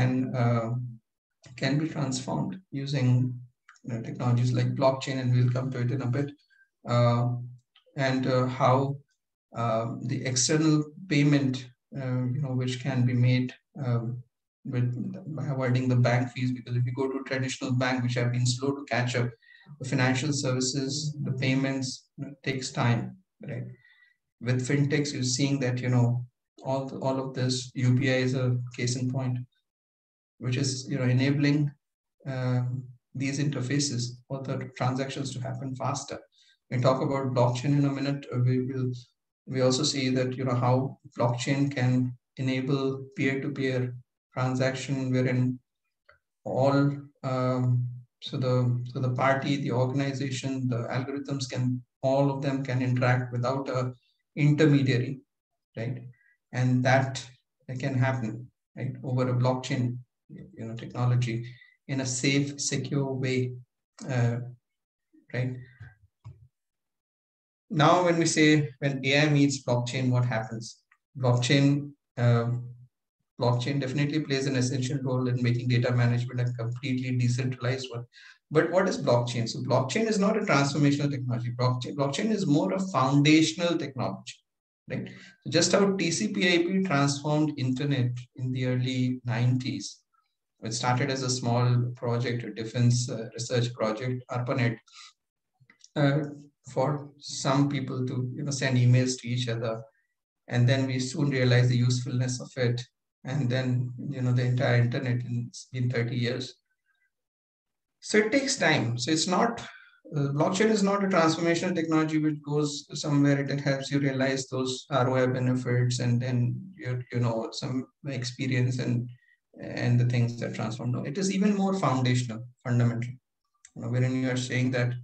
can be transformed using technologies like blockchain, and we'll come to it in a bit, and how the external payment which can be made by avoiding the bank fees, because if you go to a traditional bank which have been slow to catch up, the financial services, the payments takes time, right? With fintechs, you're seeing that all of this. UPI is a case in point, which is enabling these interfaces for the transactions to happen faster. We talk about blockchain in a minute. We also see that how blockchain can enable peer-to-peer transaction, wherein all so the party, the organization, the algorithms all of them can interact without a intermediary, right? And that can happen, right, over a blockchain technology in a safe, secure way, right? Now, when we say when AI meets blockchain, what happens? Blockchain definitely plays an essential role in making data management a completely decentralized one. But what is blockchain? So blockchain is not a transformational technology. Blockchain is more a foundational technology, right? So just how TCP/IP transformed internet in the early 90s. It started as a small project, a defense research project, ARPANET, for some people to send emails to each other, and then we soon realized the usefulness of it, and then the entire internet in 30 years. So it takes time. So it's not blockchain is not a transformational technology which goes somewhere. It helps you realize those ROI benefits, and then some experience and the things that transform. No, it is even more foundational, fundamental. Wherein you are saying that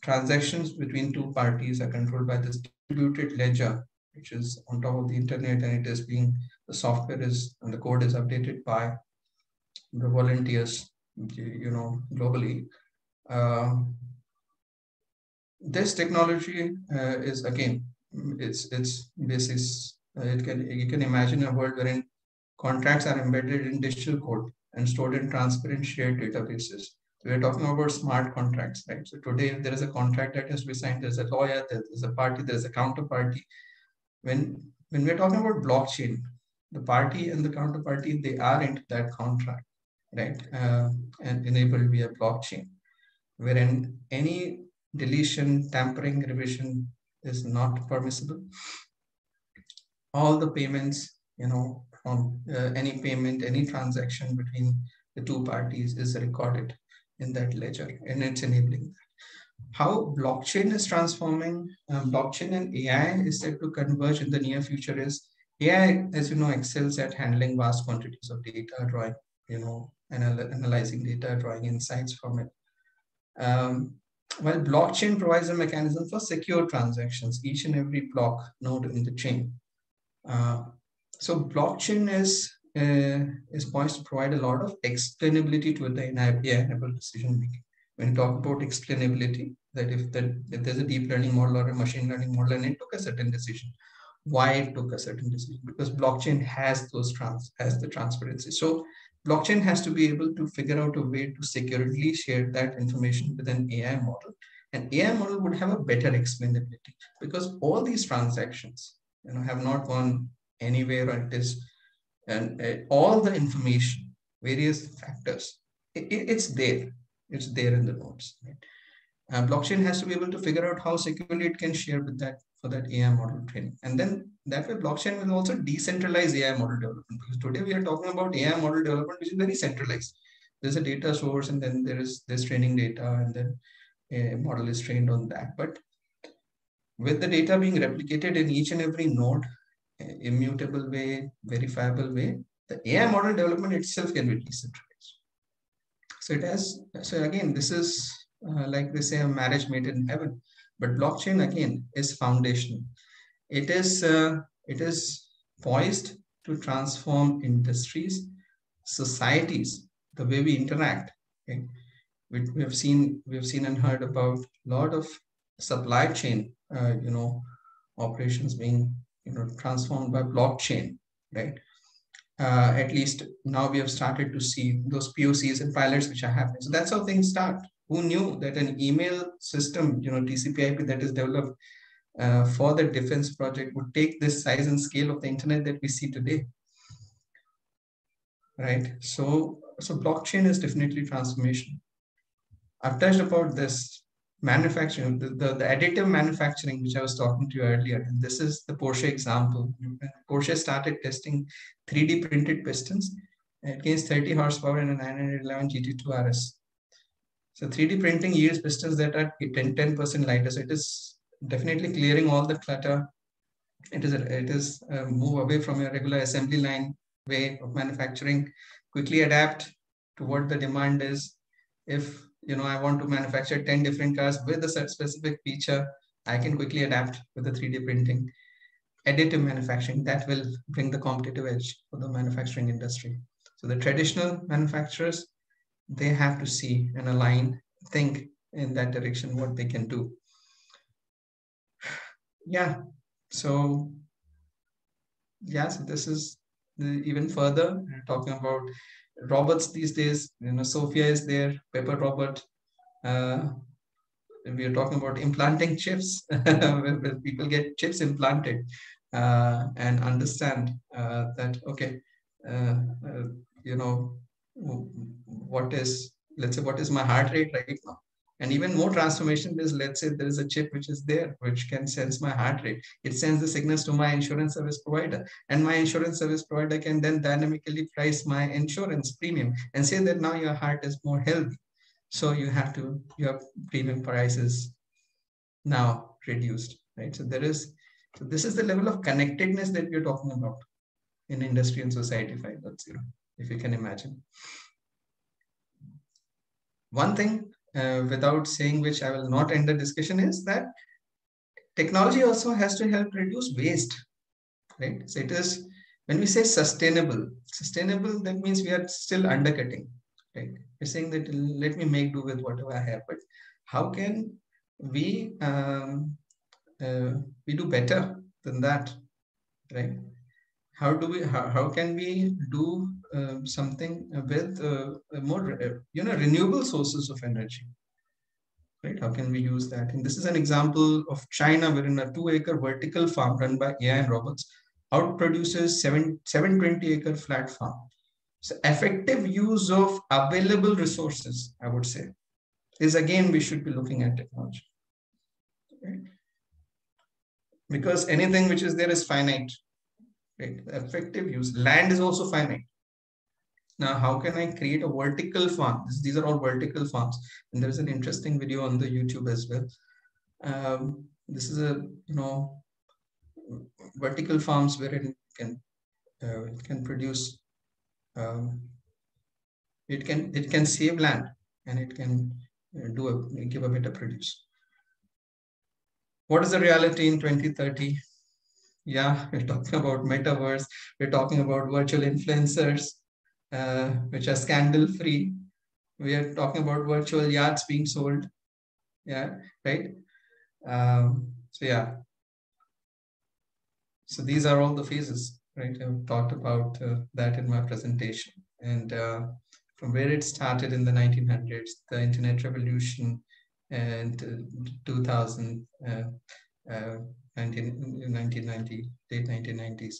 transactions between two parties are controlled by this distributed ledger, which is on top of the internet, and it is being the software is and the code is updated by the volunteers, globally. This technology is again, its basis. You can imagine a world wherein contracts are embedded in digital code and stored in transparent shared databases. So we're talking about smart contracts, right? So today, if there is a contract that has to be signed, there's a lawyer, there's a party, there's a counterparty. When we're talking about blockchain, the party and the counterparty, they are into that contract, right? And enabled via blockchain, wherein any deletion, tampering, revision is not permissible. All the payments, from any payment, any transaction between the two parties is recorded in that ledger, and it's enabling that. How blockchain is transforming, blockchain and AI is set to converge in the near future is AI, as you know, excels at handling vast quantities of data, drawing, analyzing data, drawing insights from it. While blockchain provides a mechanism for secure transactions, each and every block node in the chain. So blockchain is poised to provide a lot of explainability to the AI-enabled decision making. When we talk about explainability, that if there's a deep learning model or a machine learning model and it took a certain decision, why it took a certain decision, because blockchain has the transparency. So blockchain has to be able to figure out a way to securely share that information with an AI model. An AI model would have a better explainability, because all these transactions have not gone anywhere, or it is, and all the information, various factors, it's there in the nodes, right? Blockchain has to be able to figure out how securely it can share with that for that AI model training. And then that way blockchain will also decentralize AI model development, because today we are talking about AI model development, which is very centralized. There's a data source, and then there's training data, and then a model is trained on that. But with the data being replicated in each and every node, immutable way, verifiable way, the AI model development itself can be decentralized. So it has, so again, this is like they say, a marriage made in heaven. But blockchain again is foundational. It is poised to transform industries, societies, the way we interact. Okay? We have seen and heard about a lot of supply chain, operations being transformed by blockchain, right? At least now we have started to see those POCs and pilots which are happening. So that's how things start. Who knew that an email system, TCP/IP that is developed for the defense project would take this size and scale of the internet that we see today, right? So blockchain is definitely transformation. I've touched about this manufacturing, the additive manufacturing, which I was talking to you earlier. And this is the Porsche example. Porsche started testing 3D printed pistons against 30 horsepower and a 911 GT2 RS. So 3D printing yields pistons that are 10% lighter. So it is definitely clearing all the clutter. It is a move away from your regular assembly line way of manufacturing, quickly adapt to what the demand is. If I want to manufacture 10 different cars with a specific feature, I can quickly adapt with the 3D printing. Additive manufacturing, that will bring the competitive edge for the manufacturing industry. So the traditional manufacturers, they have to see and align, think in that direction what they can do. Yeah. So this is even further talking about robots these days. Sophia is there, Pepper Robot. We are talking about implanting chips, where people get chips implanted and understand that, okay, what is my heart rate right now? And even more transformation is, let's say there is a chip which is there, which can sense my heart rate. It sends the signals to my insurance service provider, and my insurance service provider can then dynamically price my insurance premium and say that now your heart is more healthy. So your premium prices now reduced, right? So this is the level of connectedness that we're talking about in industry and society 5.0, if you can imagine. One thing, without saying which I will not end the discussion, is that technology also has to help reduce waste, right? So it is, when we say sustainable, that means we are still undercutting, right? We're saying that let me make do with whatever I have, but how can we do better than that, right? How can we do something with more renewable sources of energy, right? How can we use that? And this is an example of China, wherein a 2-acre vertical farm run by AI and robots outproduces 720-acre flat farm. So effective use of available resources, I would say, is again we should be looking at technology, right? Because anything which is there is finite, right? Effective use. Land is also finite. Now, how can I create a vertical farm? These are all vertical farms, and there is an interesting video on the YouTube as well. This is a vertical farms where it can produce. It can save land, and it can give a better produce. What is the reality in 2030? Yeah, we're talking about metaverse. We're talking about virtual influencers, which are scandal-free. We are talking about virtual yachts being sold. Yeah, right. So yeah. So these are all the phases, right? I've talked about that in my presentation, and from where it started in the 1900s, the internet revolution, and 2000, 1990, late 1990s.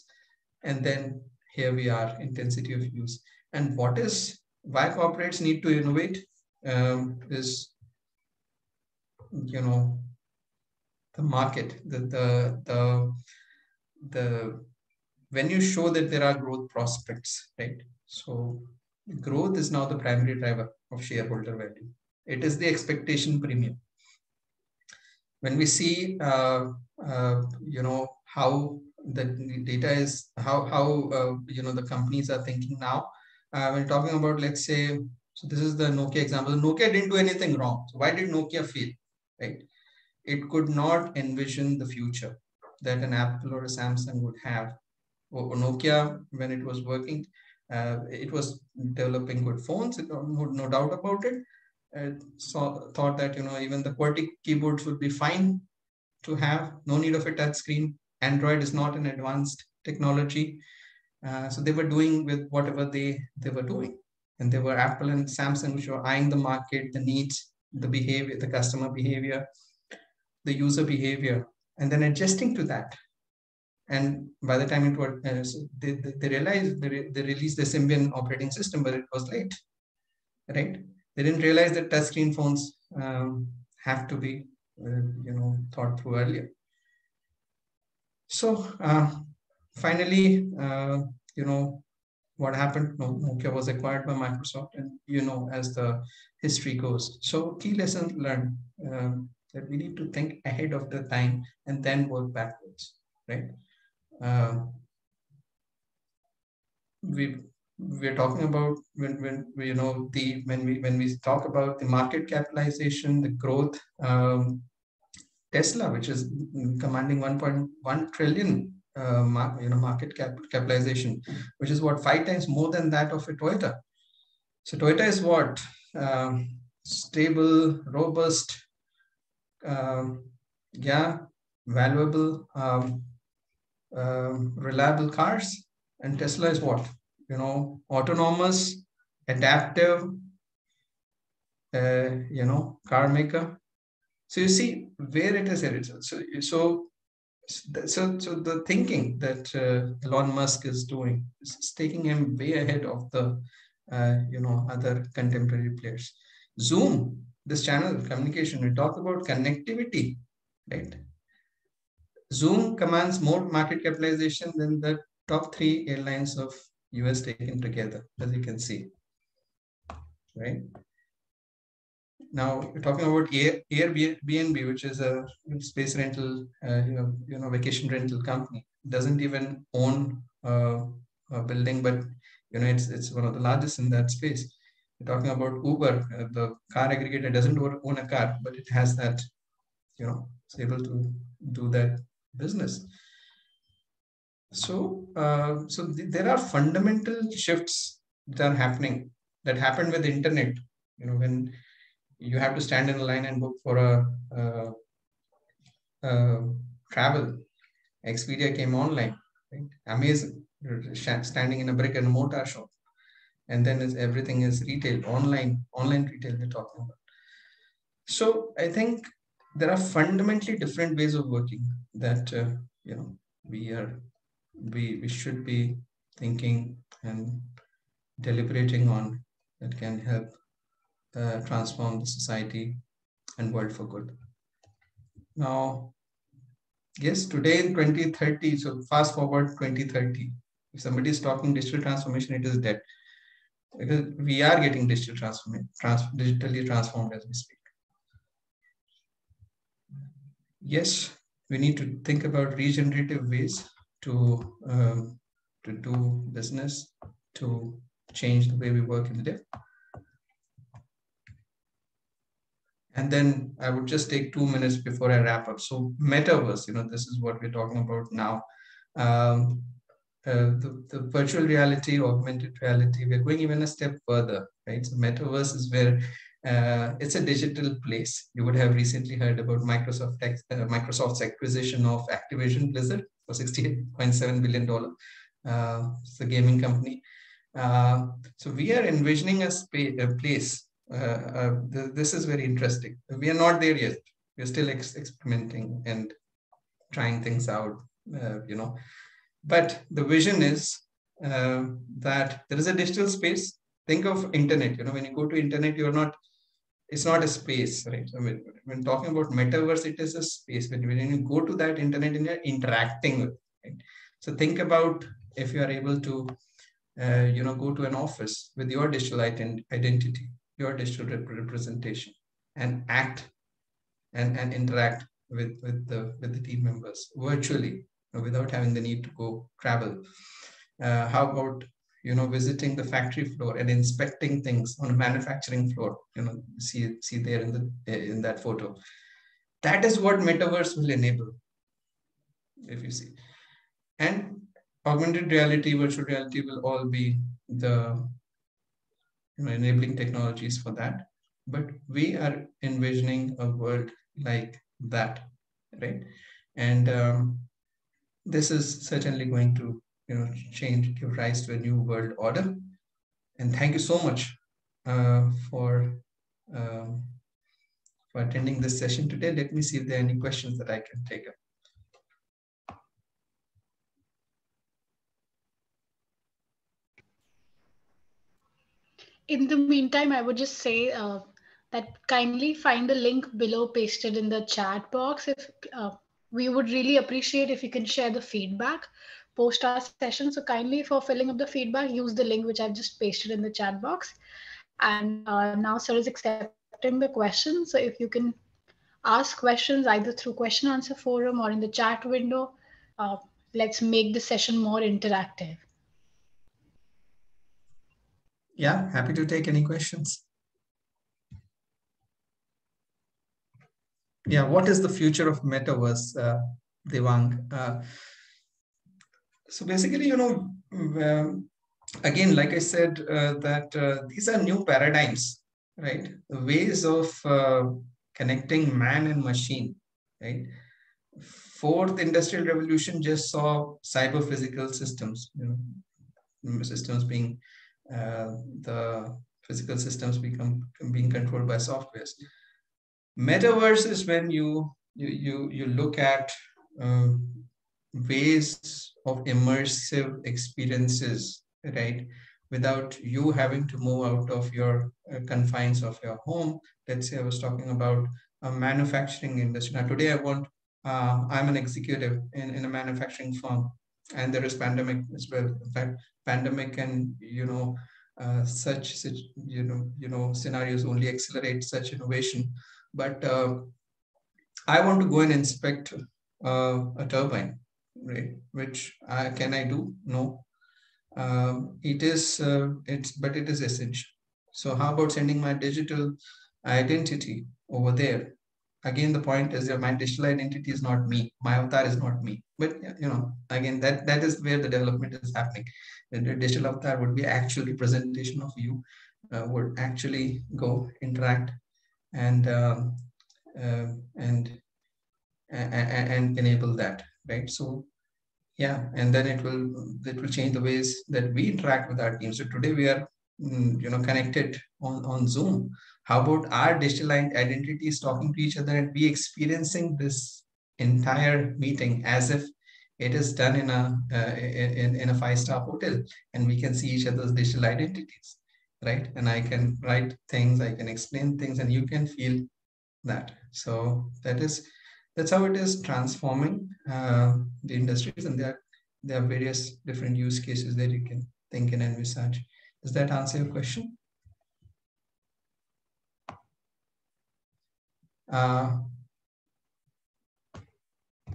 And then here we are, intensity of use. And why corporates need to innovate is, the market, when you show that there are growth prospects, right? So growth is now the primary driver of shareholder value. It is the expectation premium. When we see, how the data is how the companies are thinking now. When talking about, let's say, so this is the Nokia example. Nokia didn't do anything wrong. So why did Nokia fail? Right? It could not envision the future that an Apple or a Samsung would have. Or Nokia, when it was working, it was developing good phones, no doubt about it. So thought that even the QWERTY keyboards would be fine to have, no need of a touch screen. Android is not an advanced technology. So they were doing with whatever they were doing. And there were Apple and Samsung which were eyeing the market, the needs, the behavior, the customer behavior, the user behavior, and then adjusting to that. And by the time it was, they realized they released the Symbian operating system, but it was late, right? They didn't realize that touchscreen phones have to be, thought through earlier. So finally, what happened? Nokia was acquired by Microsoft, and as the history goes. So key lessons learned, that we need to think ahead of the time and then work backwards, right? We're talking about when we talk about the market capitalization, the growth. Tesla, which is commanding 1.1 trillion market capitalization, which is what 5 times more than that of a Toyota. So Toyota is what? Stable, robust, valuable, reliable cars. And Tesla is what? Autonomous, adaptive, car maker. So you see where it is headed. So the thinking that Elon Musk is doing is taking him way ahead of the other contemporary players. Zoom, this channel communication, we talk about connectivity, right? Zoom commands more market capitalization than the top 3 airlines of US taken together, as you can see, right? Now we're talking about Airbnb, which is a space rental, vacation rental company. Doesn't even own a building, but it's one of the largest in that space. We're talking about Uber, the car aggregator doesn't own a car, but it has that, it's able to do that business. So, there are fundamental shifts that are happening, that happened with the internet. When you have to stand in a line and book for a travel, Expedia came online, right? Amazing. You're standing in a brick and mortar shop, and then everything is retail, online retail we're talking about. So I think there are fundamentally different ways of working that we should be thinking and deliberating on, that can help transform the society and world for good. Now, yes, today in 2030, so fast forward 2030, if somebody is talking digital transformation, it is dead. Because we are getting digitally transformed as we speak. Yes, we need to think about regenerative ways to do business, to change the way we work and live. And then I would just take 2 minutes before I wrap up. So metaverse, this is what we're talking about now. The virtual reality, augmented reality, we're going even a step further, right? So metaverse is where it's a digital place. You would have recently heard about Microsoft's acquisition of Activision Blizzard for $68.7 billion. It's a gaming company. So we are envisioning a place. This is very interesting. We are not there yet. We're still experimenting and trying things out, But the vision is that there is a digital space. Think of internet. When you go to internet, it's not a space, right? I mean, when talking about metaverse, it is a space. But when you go to that internet and you're interacting with it, right? So think about if you are able to, go to an office with your digital identity, your digital representation, and act and interact with the team members virtually, without having the need to go travel. How about visiting the factory floor and inspecting things on a manufacturing floor? See there in that photo. That is what metaverse will enable, if you see. And augmented reality, virtual reality will all be the enabling technologies for that. But we are envisioning a world like that, right? And this is certainly going to give rise to a new world order. And thank you so much for attending this session today. Let me see if there are any questions that I can take up. In the meantime, I would just say that kindly find the link below pasted in the chat box. If we would really appreciate if you can share the feedback post our session. So kindly, for filling up the feedback, use the link which I've just pasted in the chat box. And now sir is accepting the questions. So if you can ask questions either through question answer forum or in the chat window, uh, let's make the session more interactive. Yeah, happy to take any questions. Yeah, what is the future of metaverse, Devang? So basically, again, like I said, that these are new paradigms, right? Ways of connecting man and machine, right? Fourth industrial revolution just saw cyber physical systems, systems being the physical systems being controlled by softwares. Metaverse is when you look at ways of immersive experiences, right? Without you having to move out of your confines of your home. Let's say I was talking about a manufacturing industry. Now today I'm an executive in a manufacturing firm, and there is pandemic as well. In fact, pandemic and such scenarios only accelerate such innovation. But I want to go and inspect a turbine, right? Which can I do? No. It is but it is essential. So how about sending my digital identity over there? Again, the point is that my digital identity is not me. My avatar is not me. But again, that is where the development is happening. The digital avatar would be actual representation of you, would actually go interact and and enable that, right? So yeah, and then it will change the ways that we interact with our team. So today we are connected on Zoom. How about our digital identities talking to each other and we experiencing this entire meeting as if it is done in a 5-star hotel, and we can see each other's digital identities, right? And I can write things, I can explain things, and you can feel that. So that's how it is transforming the industries, and there are various different use cases that you can think and envisage. Does that answer your question?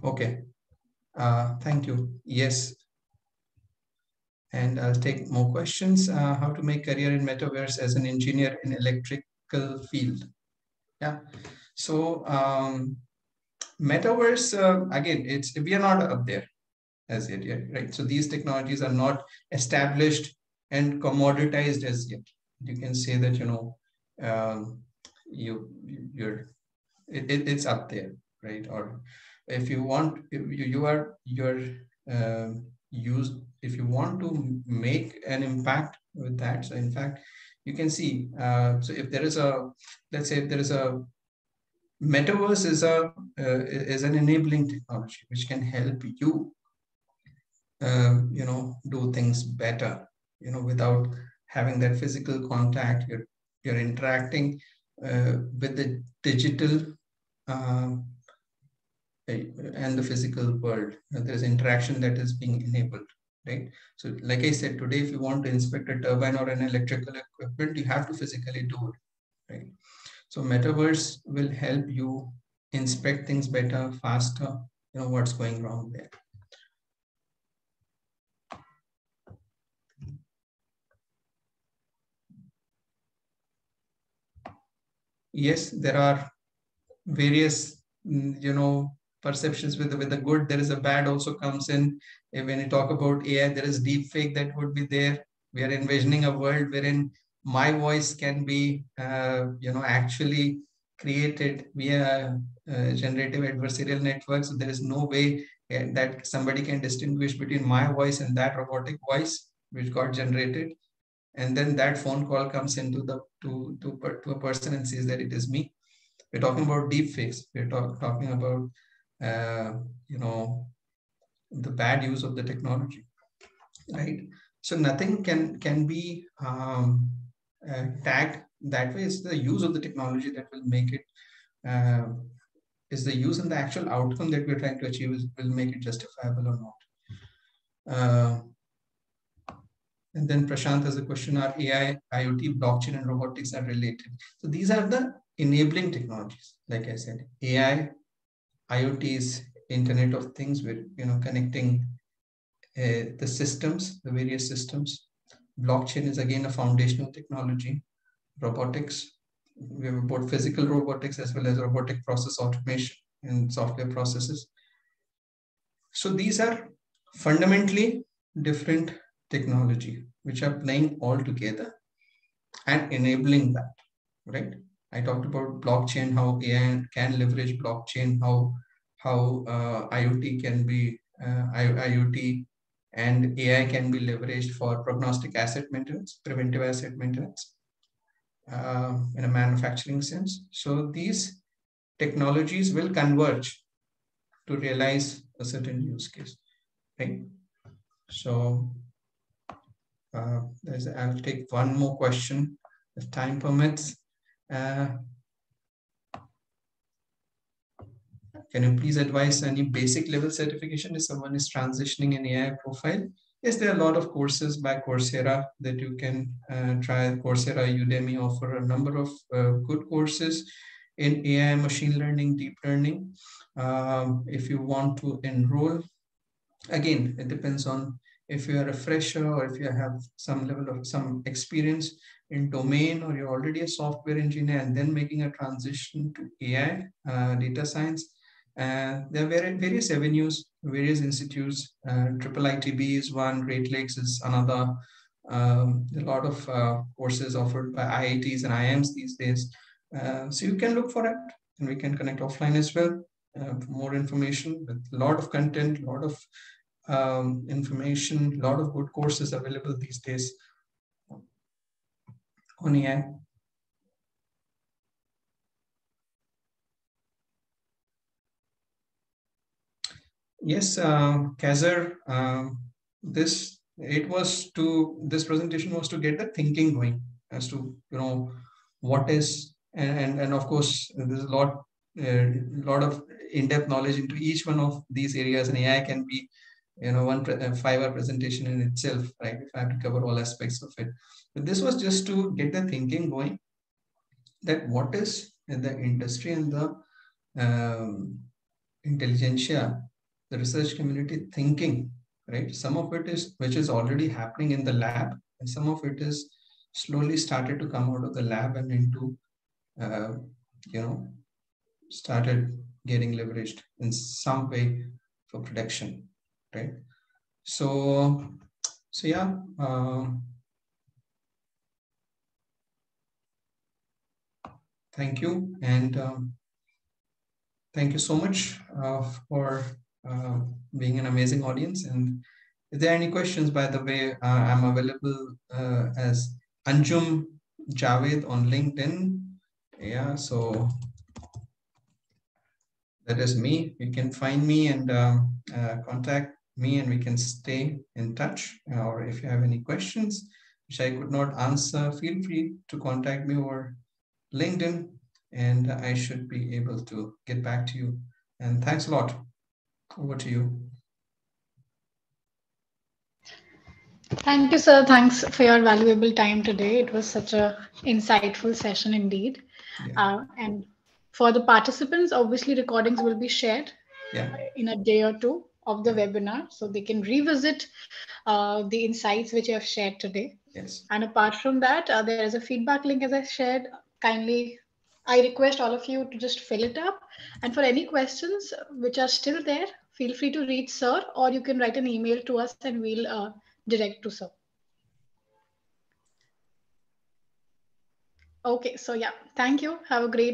Okay. Thank you. Yes. And I'll take more questions. How to make career in metaverse as an engineer in electrical field? Yeah. So metaverse, again, we are not up there as yet, right? So these technologies are not established and commoditized as yet. You can say that it's up there, right? Or if you want, if you want to make an impact with that, so in fact you can see, so if there is let's say if there is a metaverse is an enabling technology which can help you do things better, without having that physical contact. You're interacting with the digital and the physical world. There's interaction that is being enabled, right? So like I said, today, if you want to inspect a turbine or an electrical equipment, you have to physically do it, right? So metaverse will help you inspect things better, faster, what's going wrong there. yes, there are various, perceptions. With the good, there is a bad also comes in. When you talk about AI, there is deep fake that would be there. We are envisioning a world wherein my voice can be, actually created via generative adversarial networks. So there is no way that somebody can distinguish between my voice and that robotic voice which got generated. And then that phone call comes into the to a person and says that it is me. We're talking about deep fakes. We're talking about uh, you know the bad use of the technology, right? So nothing can be tagged that way. It's the use of the technology that will make it. Uh, is the use and the actual outcome that we're trying to achieve will make it justifiable or not. And then Prashant has a question: Are AI, IoT, blockchain, and robotics are related? So these are the enabling technologies. Like I said, AI, IoT is Internet of Things. We're connecting the systems, the various systems. Blockchain is again a foundational technology. Robotics, we have both physical robotics as well as robotic process automation and software processes. So these are fundamentally different technology which are playing all together and enabling that, right? I talked about blockchain, how AI can leverage blockchain, how IoT can be IoT and AI can be leveraged for prognostic asset maintenance, preventive asset maintenance, in a manufacturing sense. So these technologies will converge to realize a certain use case, right? So I'll take one more question if time permits. Can you please advise any basic level certification if someone is transitioning an AI profile? Yes, there are a lot of courses by Coursera that you can try. Coursera, Udemy offer a number of good courses in AI, machine learning, deep learning. If you want to enroll, again, it depends on if you are a fresher or if you have some level of some experience in domain, or you're already a software engineer and then making a transition to AI, data science. There are various avenues, various institutes. Triple ITB is one, Great Lakes is another. A lot of courses offered by IITs and IIMs these days. So you can look for it, and we can connect offline as well for more information, with a lot of content, a lot of information, a lot of good courses available these days on AI. Yes, Kaiser, this presentation was to get the thinking going as to what is, and of course there's a lot of in-depth knowledge into each one of these areas, and AI can be one 5-hour presentation in itself, right? If I have to cover all aspects of it, but this was just to get the thinking going, that what is in the industry and the intelligentsia, the research community thinking, right? Some of it is which is already happening in the lab, and some of it is slowly started to come out of the lab and into, you know, started getting leveraged in some way for production, right? So, yeah. Thank you, and thank you so much for being an amazing audience. And if there are any questions, by the way, I'm available as Anjum Javed on LinkedIn. Yeah, so that is me. You can find me and contact me, and we can stay in touch. Or if you have any questions which I could not answer, feel free to contact me over LinkedIn, and I should be able to get back to you. And thanks a lot. Over to you. Thank you, sir. Thanks for your valuable time today. It was such a insightful session indeed. Yeah. And for the participants, obviously recordings will be shared in a day or two of the webinar, so they can revisit the insights which you have shared today. Yes. And apart from that, there is a feedback link, as I shared. Kindly I request all of you to just fill it up. And for any questions which are still there, feel free to reach Sir, or you can write an email to us and we'll direct to Sir. Okay, so yeah, thank you. Have a great